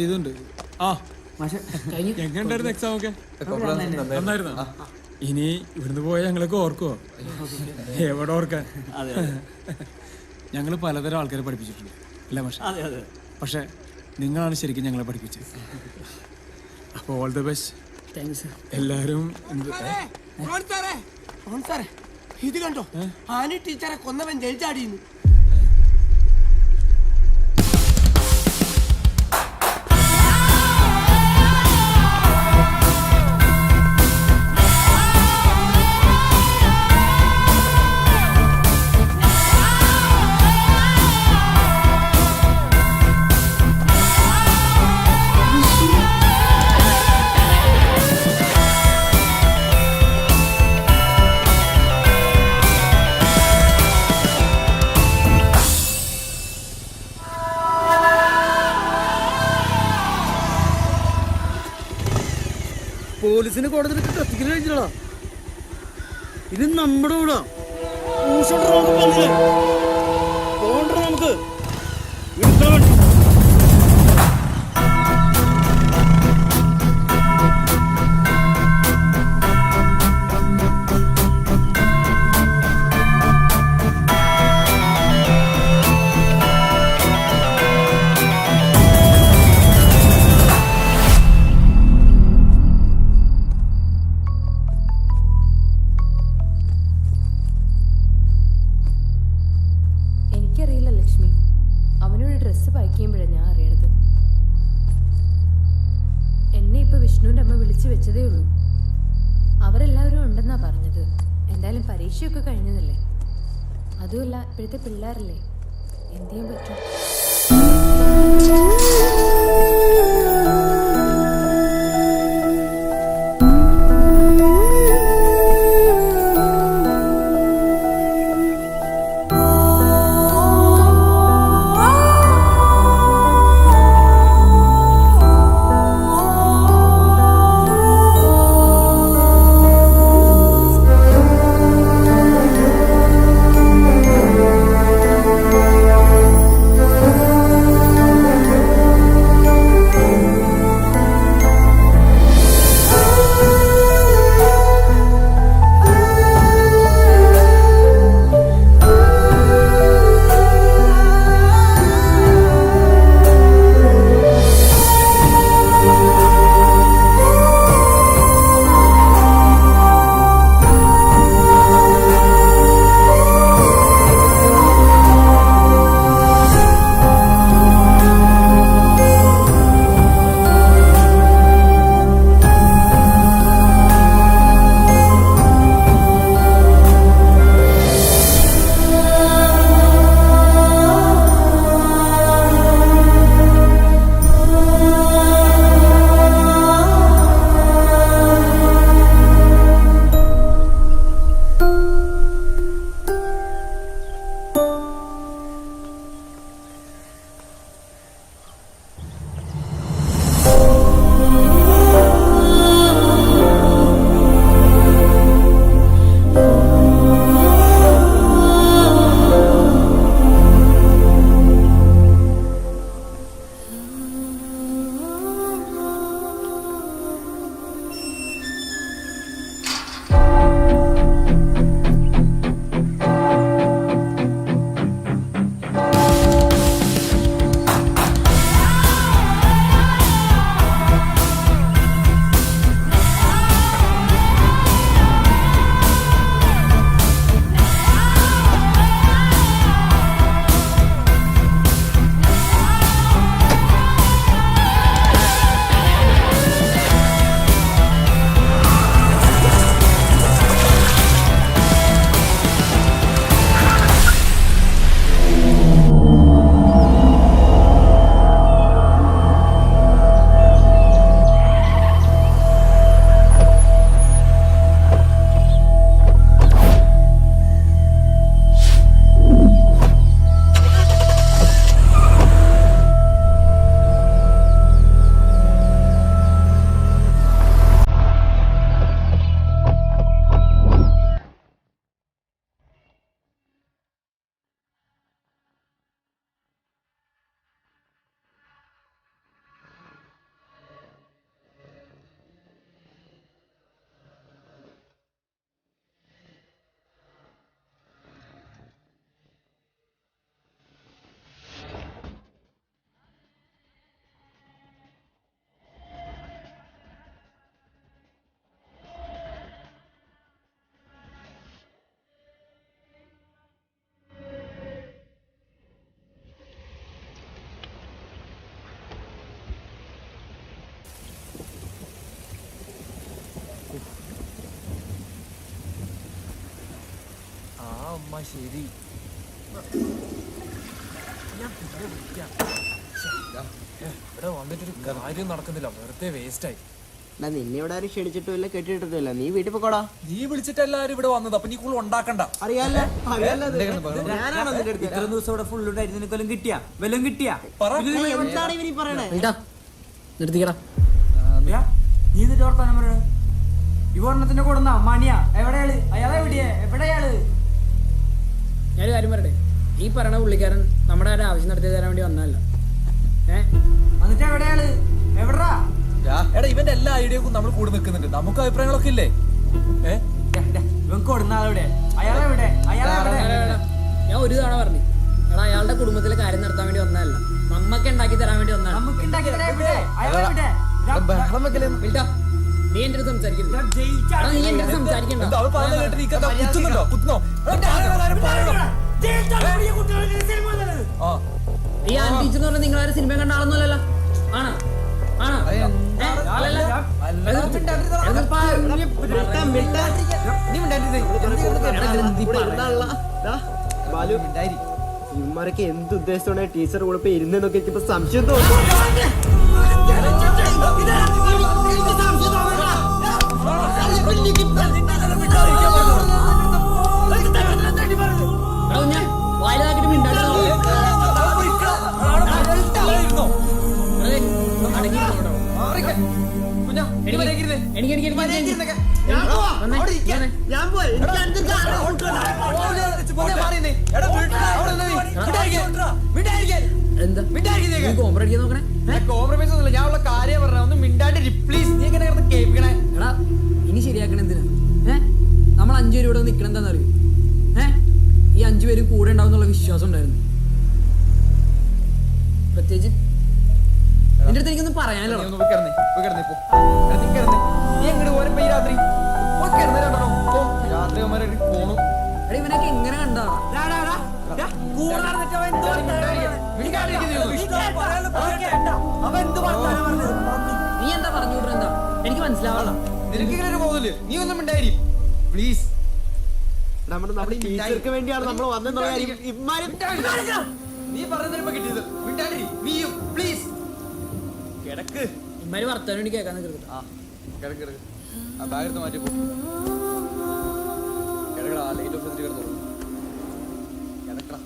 ഇതുണ്ട്. എങ്ങനെയുണ്ടായിരുന്നു എക്സാം ഒക്കെ? നന്നായിരുന്നോ? ഇനി ഇവിടുന്ന് പോയാൽ ഞങ്ങളൊക്കെ ഓർക്കുവോ? എവിടെ ഓർക്കാൻ? ഞങ്ങൾ പലതരം ആൾക്കാരെ പഠിപ്പിച്ചിട്ടുണ്ട് അല്ലേ മാഷെ? പക്ഷെ നിങ്ങളാണ് ശരിക്കും ഞങ്ങളെ പഠിപ്പിച്ചത്. അപ്പോൾ ഓൾ ദ ബെസ്റ്റ്. എല്ലാവരും ഇത് കണ്ടോ, ആനി ടീച്ചറെ കൊന്നവൻ ജയിൽ ചാടിയിരുന്നു. പോലീസിന് കോടതി കത്തിക്കൽ കഴിഞ്ഞാ ഇത് നമ്മുടെ കൂടെ നമുക്ക് എനിക്കറിയില്ല ലക്ഷ്മി, അവനൊരു ഡ്രസ്സ് പയക്കുമ്പോഴാണ് ഞാൻ അറിയണത്. എന്നെ ഇപ്പൊ വിഷ്ണുവിന്റെ അമ്മ വിളിച്ചു വെച്ചതേ ഉള്ളൂ. അവരെല്ലാവരും ഉണ്ടെന്നാ പറഞ്ഞത്. എന്തായാലും പരീക്ഷയൊക്കെ കഴിഞ്ഞതല്ലേ, അതുമല്ല ഇപ്പോഴത്തെ പിള്ളേരല്ലേ, എന്ത് ചെയ്യാൻ പറ്റും? അമ്മ ശരി. ഞാൻ പിന്നെ വിളിക്കാം. ഇവിടെ വന്നിട്ടൊരു കാര്യം നടക്കുന്നില്ല, വെറുതെ വേസ്റ്റായി. നിന്നെ ഇവിടെ ആരും ക്ഷണിച്ചിട്ടില്ല കെട്ടിട്ടില്ല, നീ വീട്ടിൽ പോക്കോടാ. നീ വിളിച്ചിട്ട് എല്ലാരും ഇവിടെ വന്നത്, അപ്പൊ നീ കൂടുതൽ ഉണ്ടാക്കണ്ട. അറിയാലോ ഇത്ര ദിവസം ഇവിടെ ഫുൾ ഉണ്ടായിരുന്നു, നിനക്കൊല്ലം കിട്ടിയാ വല്ലതും കിട്ടിയാ? എന്താണ് ഇവനീ പറയണേ? നിർത്തിക്കടാ. നീ എന്നിട്ട് വർത്താനം പറയണ ഈ വർണ്ണത്തിന്റെ കൂടെ മണിയാ എവിടെയാള്? അയാളെവിടെയാ? എവിടെയാള്? ഞാനൊരു കാര്യം പറയട്ടെ, ഈ പറയണ പുള്ളിക്കാരൻ നമ്മുടെ ആരും ആവശ്യം നടത്തി തരാൻ വേണ്ടി വന്നതല്ല. എന്നിട്ട് എവിടെയാള്? എവിടാ? എടാ ഇവന്റെ എല്ലാ ഐഡിയക്കും നമ്മൾ കൂടെ നിൽക്കുന്നുണ്ട്, നമുക്ക് അഭിപ്രായങ്ങളൊക്കെ ഇല്ലേ? ഇവൻ കൊടുന്ന ആളെവിടെ? അയാളെവിടെ? അയാളെവിടെ? ഞാൻ ഒരു തവണ പറഞ്ഞു, എടാ അയാളുടെ കുടുംബത്തിലെ കാര്യം നടത്താൻ വേണ്ടി വന്നതല്ല, നമ്മക്ക് ഉണ്ടാക്കി തരാൻ വേണ്ടി വന്നതാണ്. നമുക്ക് ഉണ്ടാക്കി തരാൻ എവിടെ? അയാളെവിടെ? നീ എന്റെ അടുത്ത് സംസാരിക്കരുത്. നീ എന്റെ അടുത്ത് സംസാരിക്കണ്ട. ഈ ആൻ ടീച്ചർ എന്ന് പറഞ്ഞാൽ നിങ്ങളാരും സിനിമ കണ്ട ആളൊന്നുമല്ലല്ലോ, ആണോ? ആണോ? ഇവന്മാരൊക്കെ എന്ത് ഉദ്ദേശത്തോടെ ടീച്ചർ കൂടെ ഇപ്പൊ ഇരുന്നൊക്കെ ഇപ്പൊ സംശയം തോന്നുന്നു. കോംപ്രമൈസ് ഒന്നുമില്ല, ഞാൻ ഉള്ള കാര്യം പറഞ്ഞ ഒന്ന് മിണ്ടാണ്ടി പ്ലീസ്. നീ എങ്ങനെ കിടന്ന് കേൾപ്പിക്കണേ? എടാ ഇനി ശരിയാക്കണ എന്തിനാ? നമ്മൾ 5 പേര് ഇവിടെ നിൽക്കണം എന്താണെന്ന് അറിയും? ഈ 5 പേരും കൂടെ ഉണ്ടാവും എന്നുള്ള വിശ്വാസം ഉണ്ടായിരുന്നു. പ്രത്യേകിച്ച് നിന്റെ അടുത്ത് എനിക്കൊന്നും പറയാനല്ലോ. നീ എങ്ങോട്ട് പോരപ്പോ ഈ രാത്രി? രാത്രി പോണു. എടാ ഇവനൊക്കെ എങ്ങനെ കണ്ടാ? നീ എന്താ പറഞ്ഞു വിടുന്നത്? എന്താ എനിക്ക് മനസ്സിലാവാ. നിനക്ക് ഇങ്ങനെ പോകുന്നില്ലേ? നീ ഒന്നും മിണ്ടായി പ്ലീസ്. നമ്മുടെ ടീച്ചർക്ക് വേണ്ടിയാണ് നമ്മൾ വന്നെന്നുള്ള കാര്യം നീ പറഞ്ഞതിനിപ്പോ കിട്ടിയത് മിണ്ടാടി. നീയും പ്ലീസ് കിടക്ക്. ഇമ്മാര് വർത്താനം വേണ്ടി കേൾക്കാൻ കിടക്ക്. ആ ബാഗ് എടുത്ത് മാറ്റി പോ. കിടക്കടാ, ലൈറ്റ് ഓഫ് ചെയ്തിട്ട് കിടന്നോളൂ. കിടക്കടാ.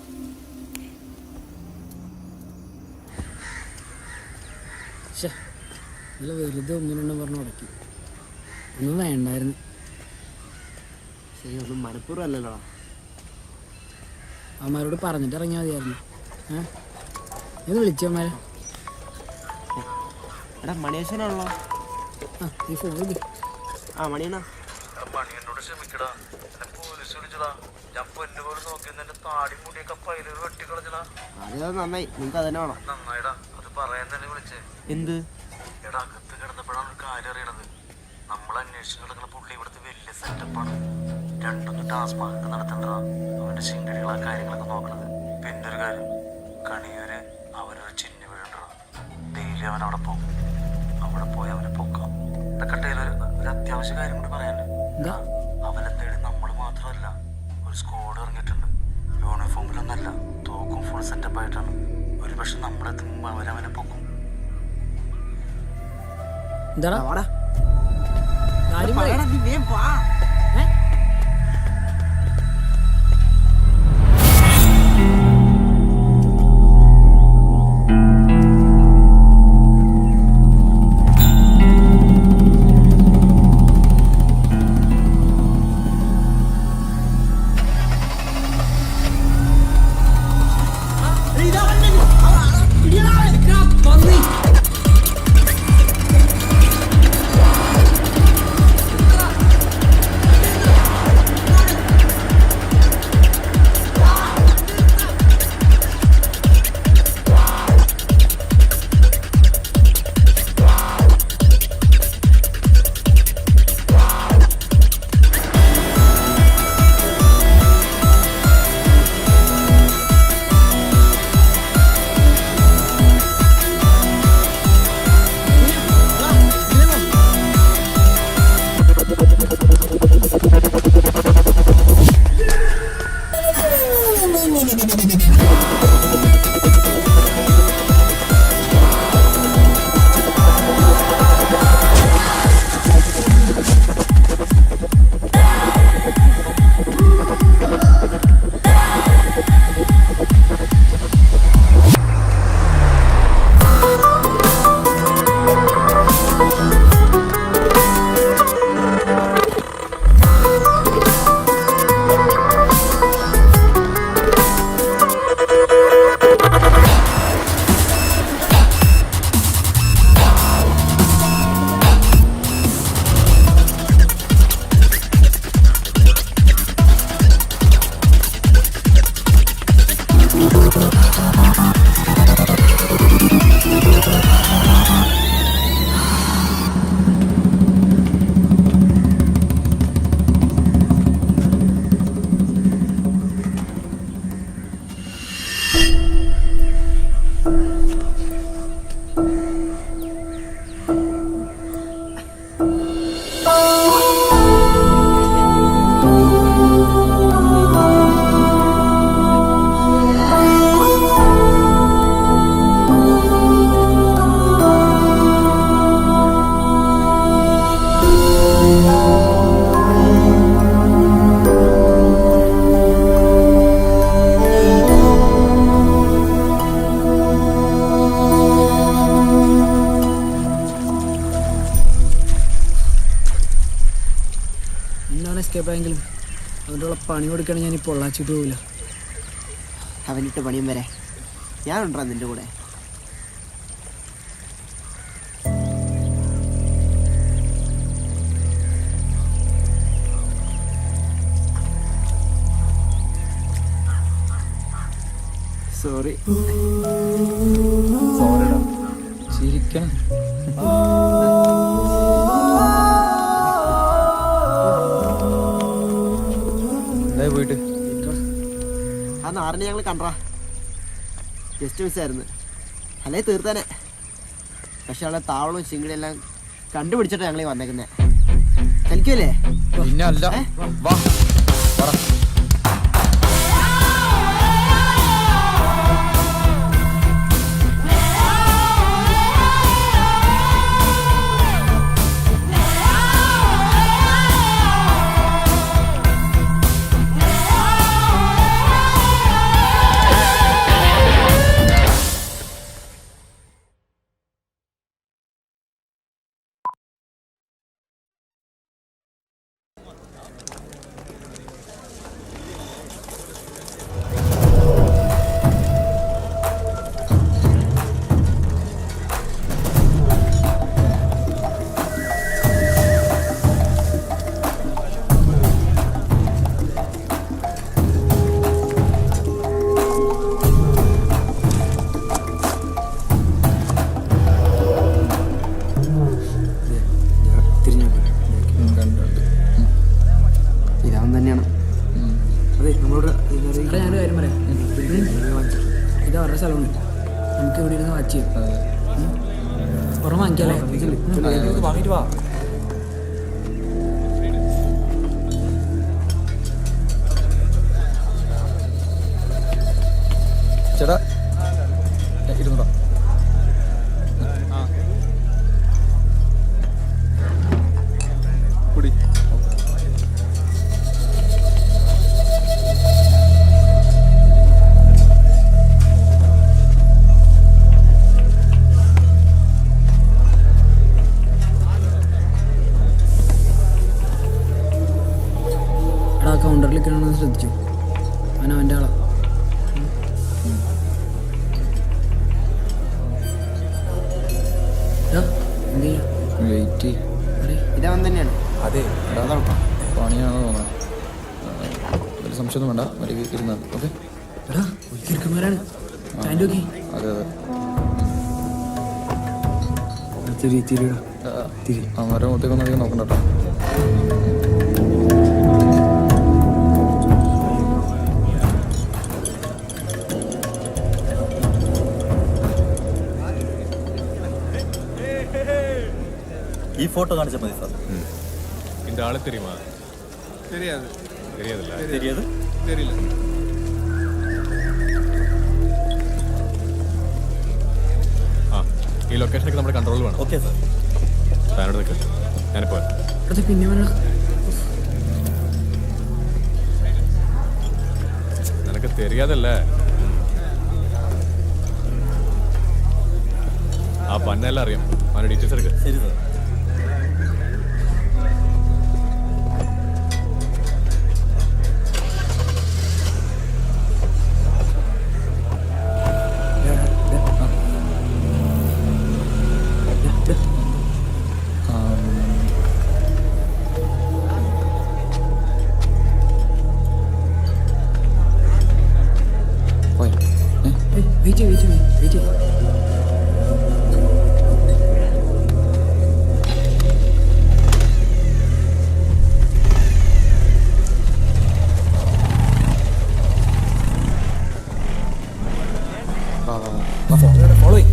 ഇല്ല വെറുതെ 1-2 പറഞ്ഞ് ഉടക്കി. ഒന്നും വേണ്ടായിരുന്നു. ശരി, ഒന്നും മനഃപൂർവ്വം അല്ലല്ലോ. അമ്മമാരോട് പറഞ്ഞിട്ട് ഇറങ്ങിയാൽ മതിയായിരുന്നു. ഇത് വിളിച്ചമ്മമാരെ. എടാ മണിയേശനാണല്ലോ. ഈ ഫോൺ വിളി. മണിയണ്ണ മണിയനോട് ക്ഷമിക്കടാ, പോലീസ് വിളിച്ചടാ. ഞാൻ പൊന്നു പോലെ നോക്കി എന്റെ താടി മുടിയൊക്കെ പൈലൊരു വെട്ടിക്കളഞ്ഞടാ. അത് നന്നായി, നിങ്ങൾക്ക് അതന്നെ വേണം. നന്നായിടാ, അത് പറയാൻ തന്നെ വിളിച്ചേ. എന്ത്? എടാ അകത്ത് കിടന്നപ്പോഴാണ് ഒരു കാര്യം അറിയണത്. നമ്മൾ അന്വേഷിച്ച് കിടക്കുന്ന പുള്ളി ഇവിടുത്തെ വലിയ സെറ്റപ്പാണ്. 2 ടാസ്മാർക്ക് നടത്തണ്ടാ. അവന്റെ ശിങ്കടികളാ കാര്യങ്ങളൊക്കെ നോക്കണത്. പിന്നെ ഒരു കാര്യം, കണിയൂര് അവനൊരു ചിഹ്ന വീഴണ്ടാ. ഡെയിലി അവൻ അവിടെ പോകും. അവിടെ പോയി അവനെ പൊക്കാം. ഒരു അത്യാവശ്യ കാര്യം കൂടി പറയാനുണ്ട്. അവനെ തേടി നമ്മൾ മാത്രമല്ല, ഒരു സ്ക്വാഡ് ഇറങ്ങിയിട്ടുണ്ട്. യൂണിഫോമിലൊന്നല്ല, തോക്കും ഫുൾ സെറ്റപ്പ് ആയിട്ടാണ്. ഒരു പക്ഷെ നമ്മളെത്തുമ്പോൾ അവരവനെ പൊക്കും. എന്താടാ പണി കൊടുക്കണേ ഞാൻ പൊള്ളാച്ചിട്ട് പോവില്ല. അവനിട്ട് പണിയും വരെ ഞാനുണ്ടാ നിന്റെ കൂടെ. സോറി. സോറിടാ, ചിരിക്കണം. എന്തായി പോയിട്ട്? ആ നാറിനെ ഞങ്ങൾ കണ്ടാ, ജസ്റ്റ് മിസ്സായിരുന്നു. അല്ലേ തീർത്താനെ. പക്ഷെ അവളെ താവളവും ചിങ്കിടി എല്ലാം കണ്ടുപിടിച്ചിട്ടാണ് ഞങ്ങൾ വന്നേക്കുന്നത്. കളിക്കുമല്ലേ? പിന്നെ അല്ല. വാ പറ. ഇതാവൻ തന്നെയാണ്. അതെ നമ്മളോട് ഞാനൊരു കാര്യം പറയാം. ഇത് അവരുടെ സ്ഥലമാണ്. നമുക്ക് ഇവിടെ ഇരുന്ന് വാച്ച് ചെയ്യും. പുറം വാങ്ങിക്കാല്ലേ? വാങ്ങിട്ട് വാ. ചേട്ടാ ഇരുന്നൂടാ. കുടി. എടാ കൗണ്ടറിൽ നിൽക്കണമെന്ന് ശ്രദ്ധിച്ചു. അവൻ അവൻ്റെ ആളാ. വെയിറ്റ്. ഇതവൻ തന്നെയാണ്. അതെ പണിയാണോ തോന്നാം. ഒരു സംശയമൊന്നും വേണ്ട. മര്യാദ ഇരുന്നാൽ ഓക്കെ. എടാ കിറുക്കന്മാരാണ്. അതെ അതെ. അവന്മാരുടെ മുഖത്തേക്കൊന്നും അധികം നോക്കണ്ട കേട്ടോ. ഈ ഫോട്ടോ കാണിച്ചാൽ മതി സാർ. இந்த ஆளு தெரியுமா? தெரியாது. தெரியாதுல்ல? தெரியாது. தெரியல. ആ ഈ ലൊക്കേഷനൊക്കെ നമ്മുടെ കൺട്രോളിൽ വേണം. Okay sir. താനോട് നിൽക്ക്, ഞാനിപ്പോ പിന്നെ നിനക്ക് தெரியாதല്ലേ? ആ പന്നെല്ലാം അറിയാം. അവൻ്റെ ഡീറ്റെയിൽസ് എടുക്കുക. ശരി സാർ. വെയിറ്റ്. ഫോളോ ചെയ്യ്.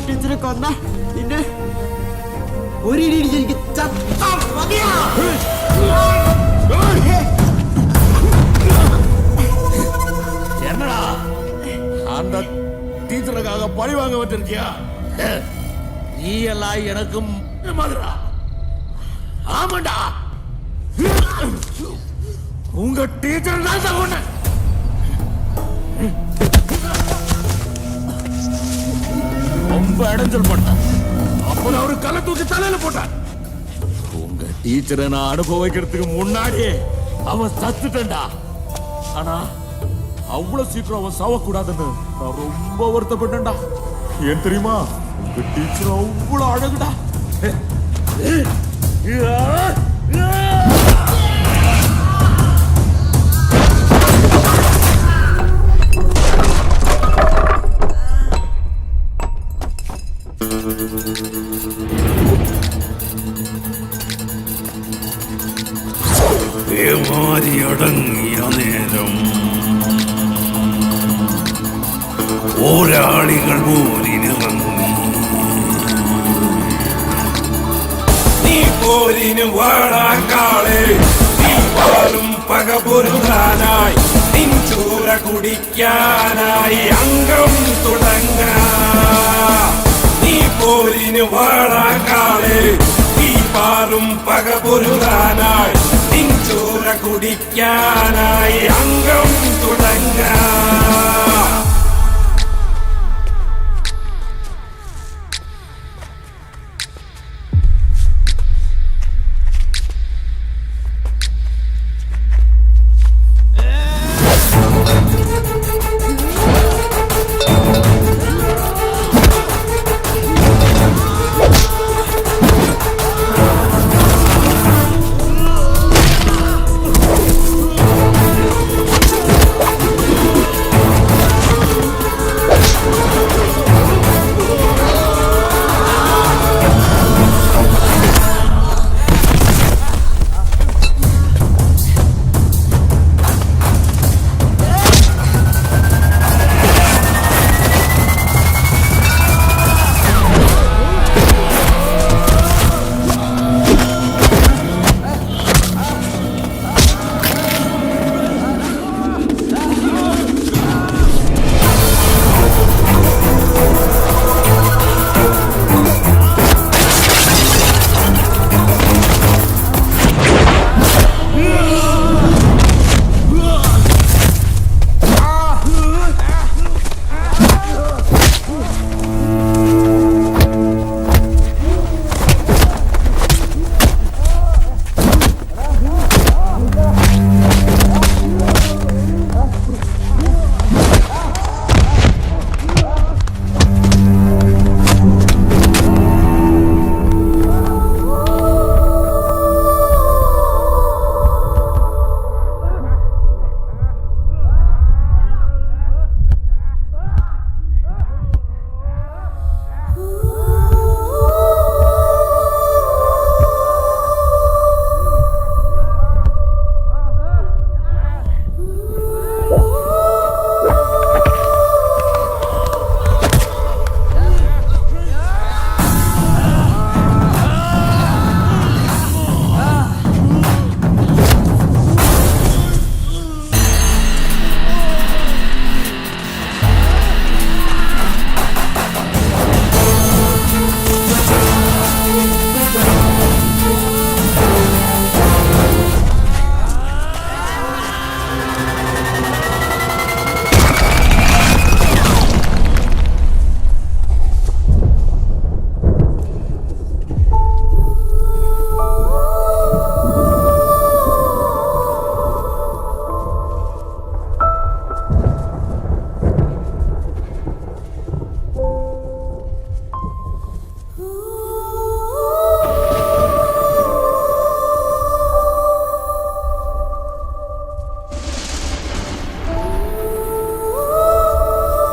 ടീച്ചറെ കൊന്ന നിന്നെ ഒരു ഇടി ഇടിച്ച് എനിക്ക് ചത്താ മതിയാ. என்னடா அந்த டீச்சருக்காக பழி வாங்க வச்சிருக்கியா? நீ எல்லாம் எனக்கும் மாதிரா. ஆமாண்டா, உங்க டீச்சர் தான் சொன்ன. ரொம்ப இடைஞ்சல் பண்ணான். அப்புறம் அவரு கலை தூக்கி தலையில போட்டான். உங்க டீச்சரை நான் அனுபவிக்கிறதுக்கு முன்னாடியே அவன் சத்துட்டா. ஆனா அவ்வளவு சீக்கிரம் அவன் சாவக்கூடாதுன்னு நான் ரொம்ப வருத்தப்பட்டேன்டா. ஏன் தெரியுமா? உங்க டீச்சர் அவ்வளவு அழகுடா. ഏമാരിയടങ്ങിയ നേരം പോരാളികൾ പോരിനിറങ്ങി. നീ പോരിന് വാടാക്കാളെ, നീ പാലും പകപൊരുതാനായി, നിൻ ചൂര കുടിക്കാനായി അംഗം തുടങ്ങ. നീ പോരിന് വാടാക്കാളെ, നീ പാലും പകപൊരുതാനായി, നിൻ ചൂര കുടിക്കാനായി അംഗം തുടങ്ങ.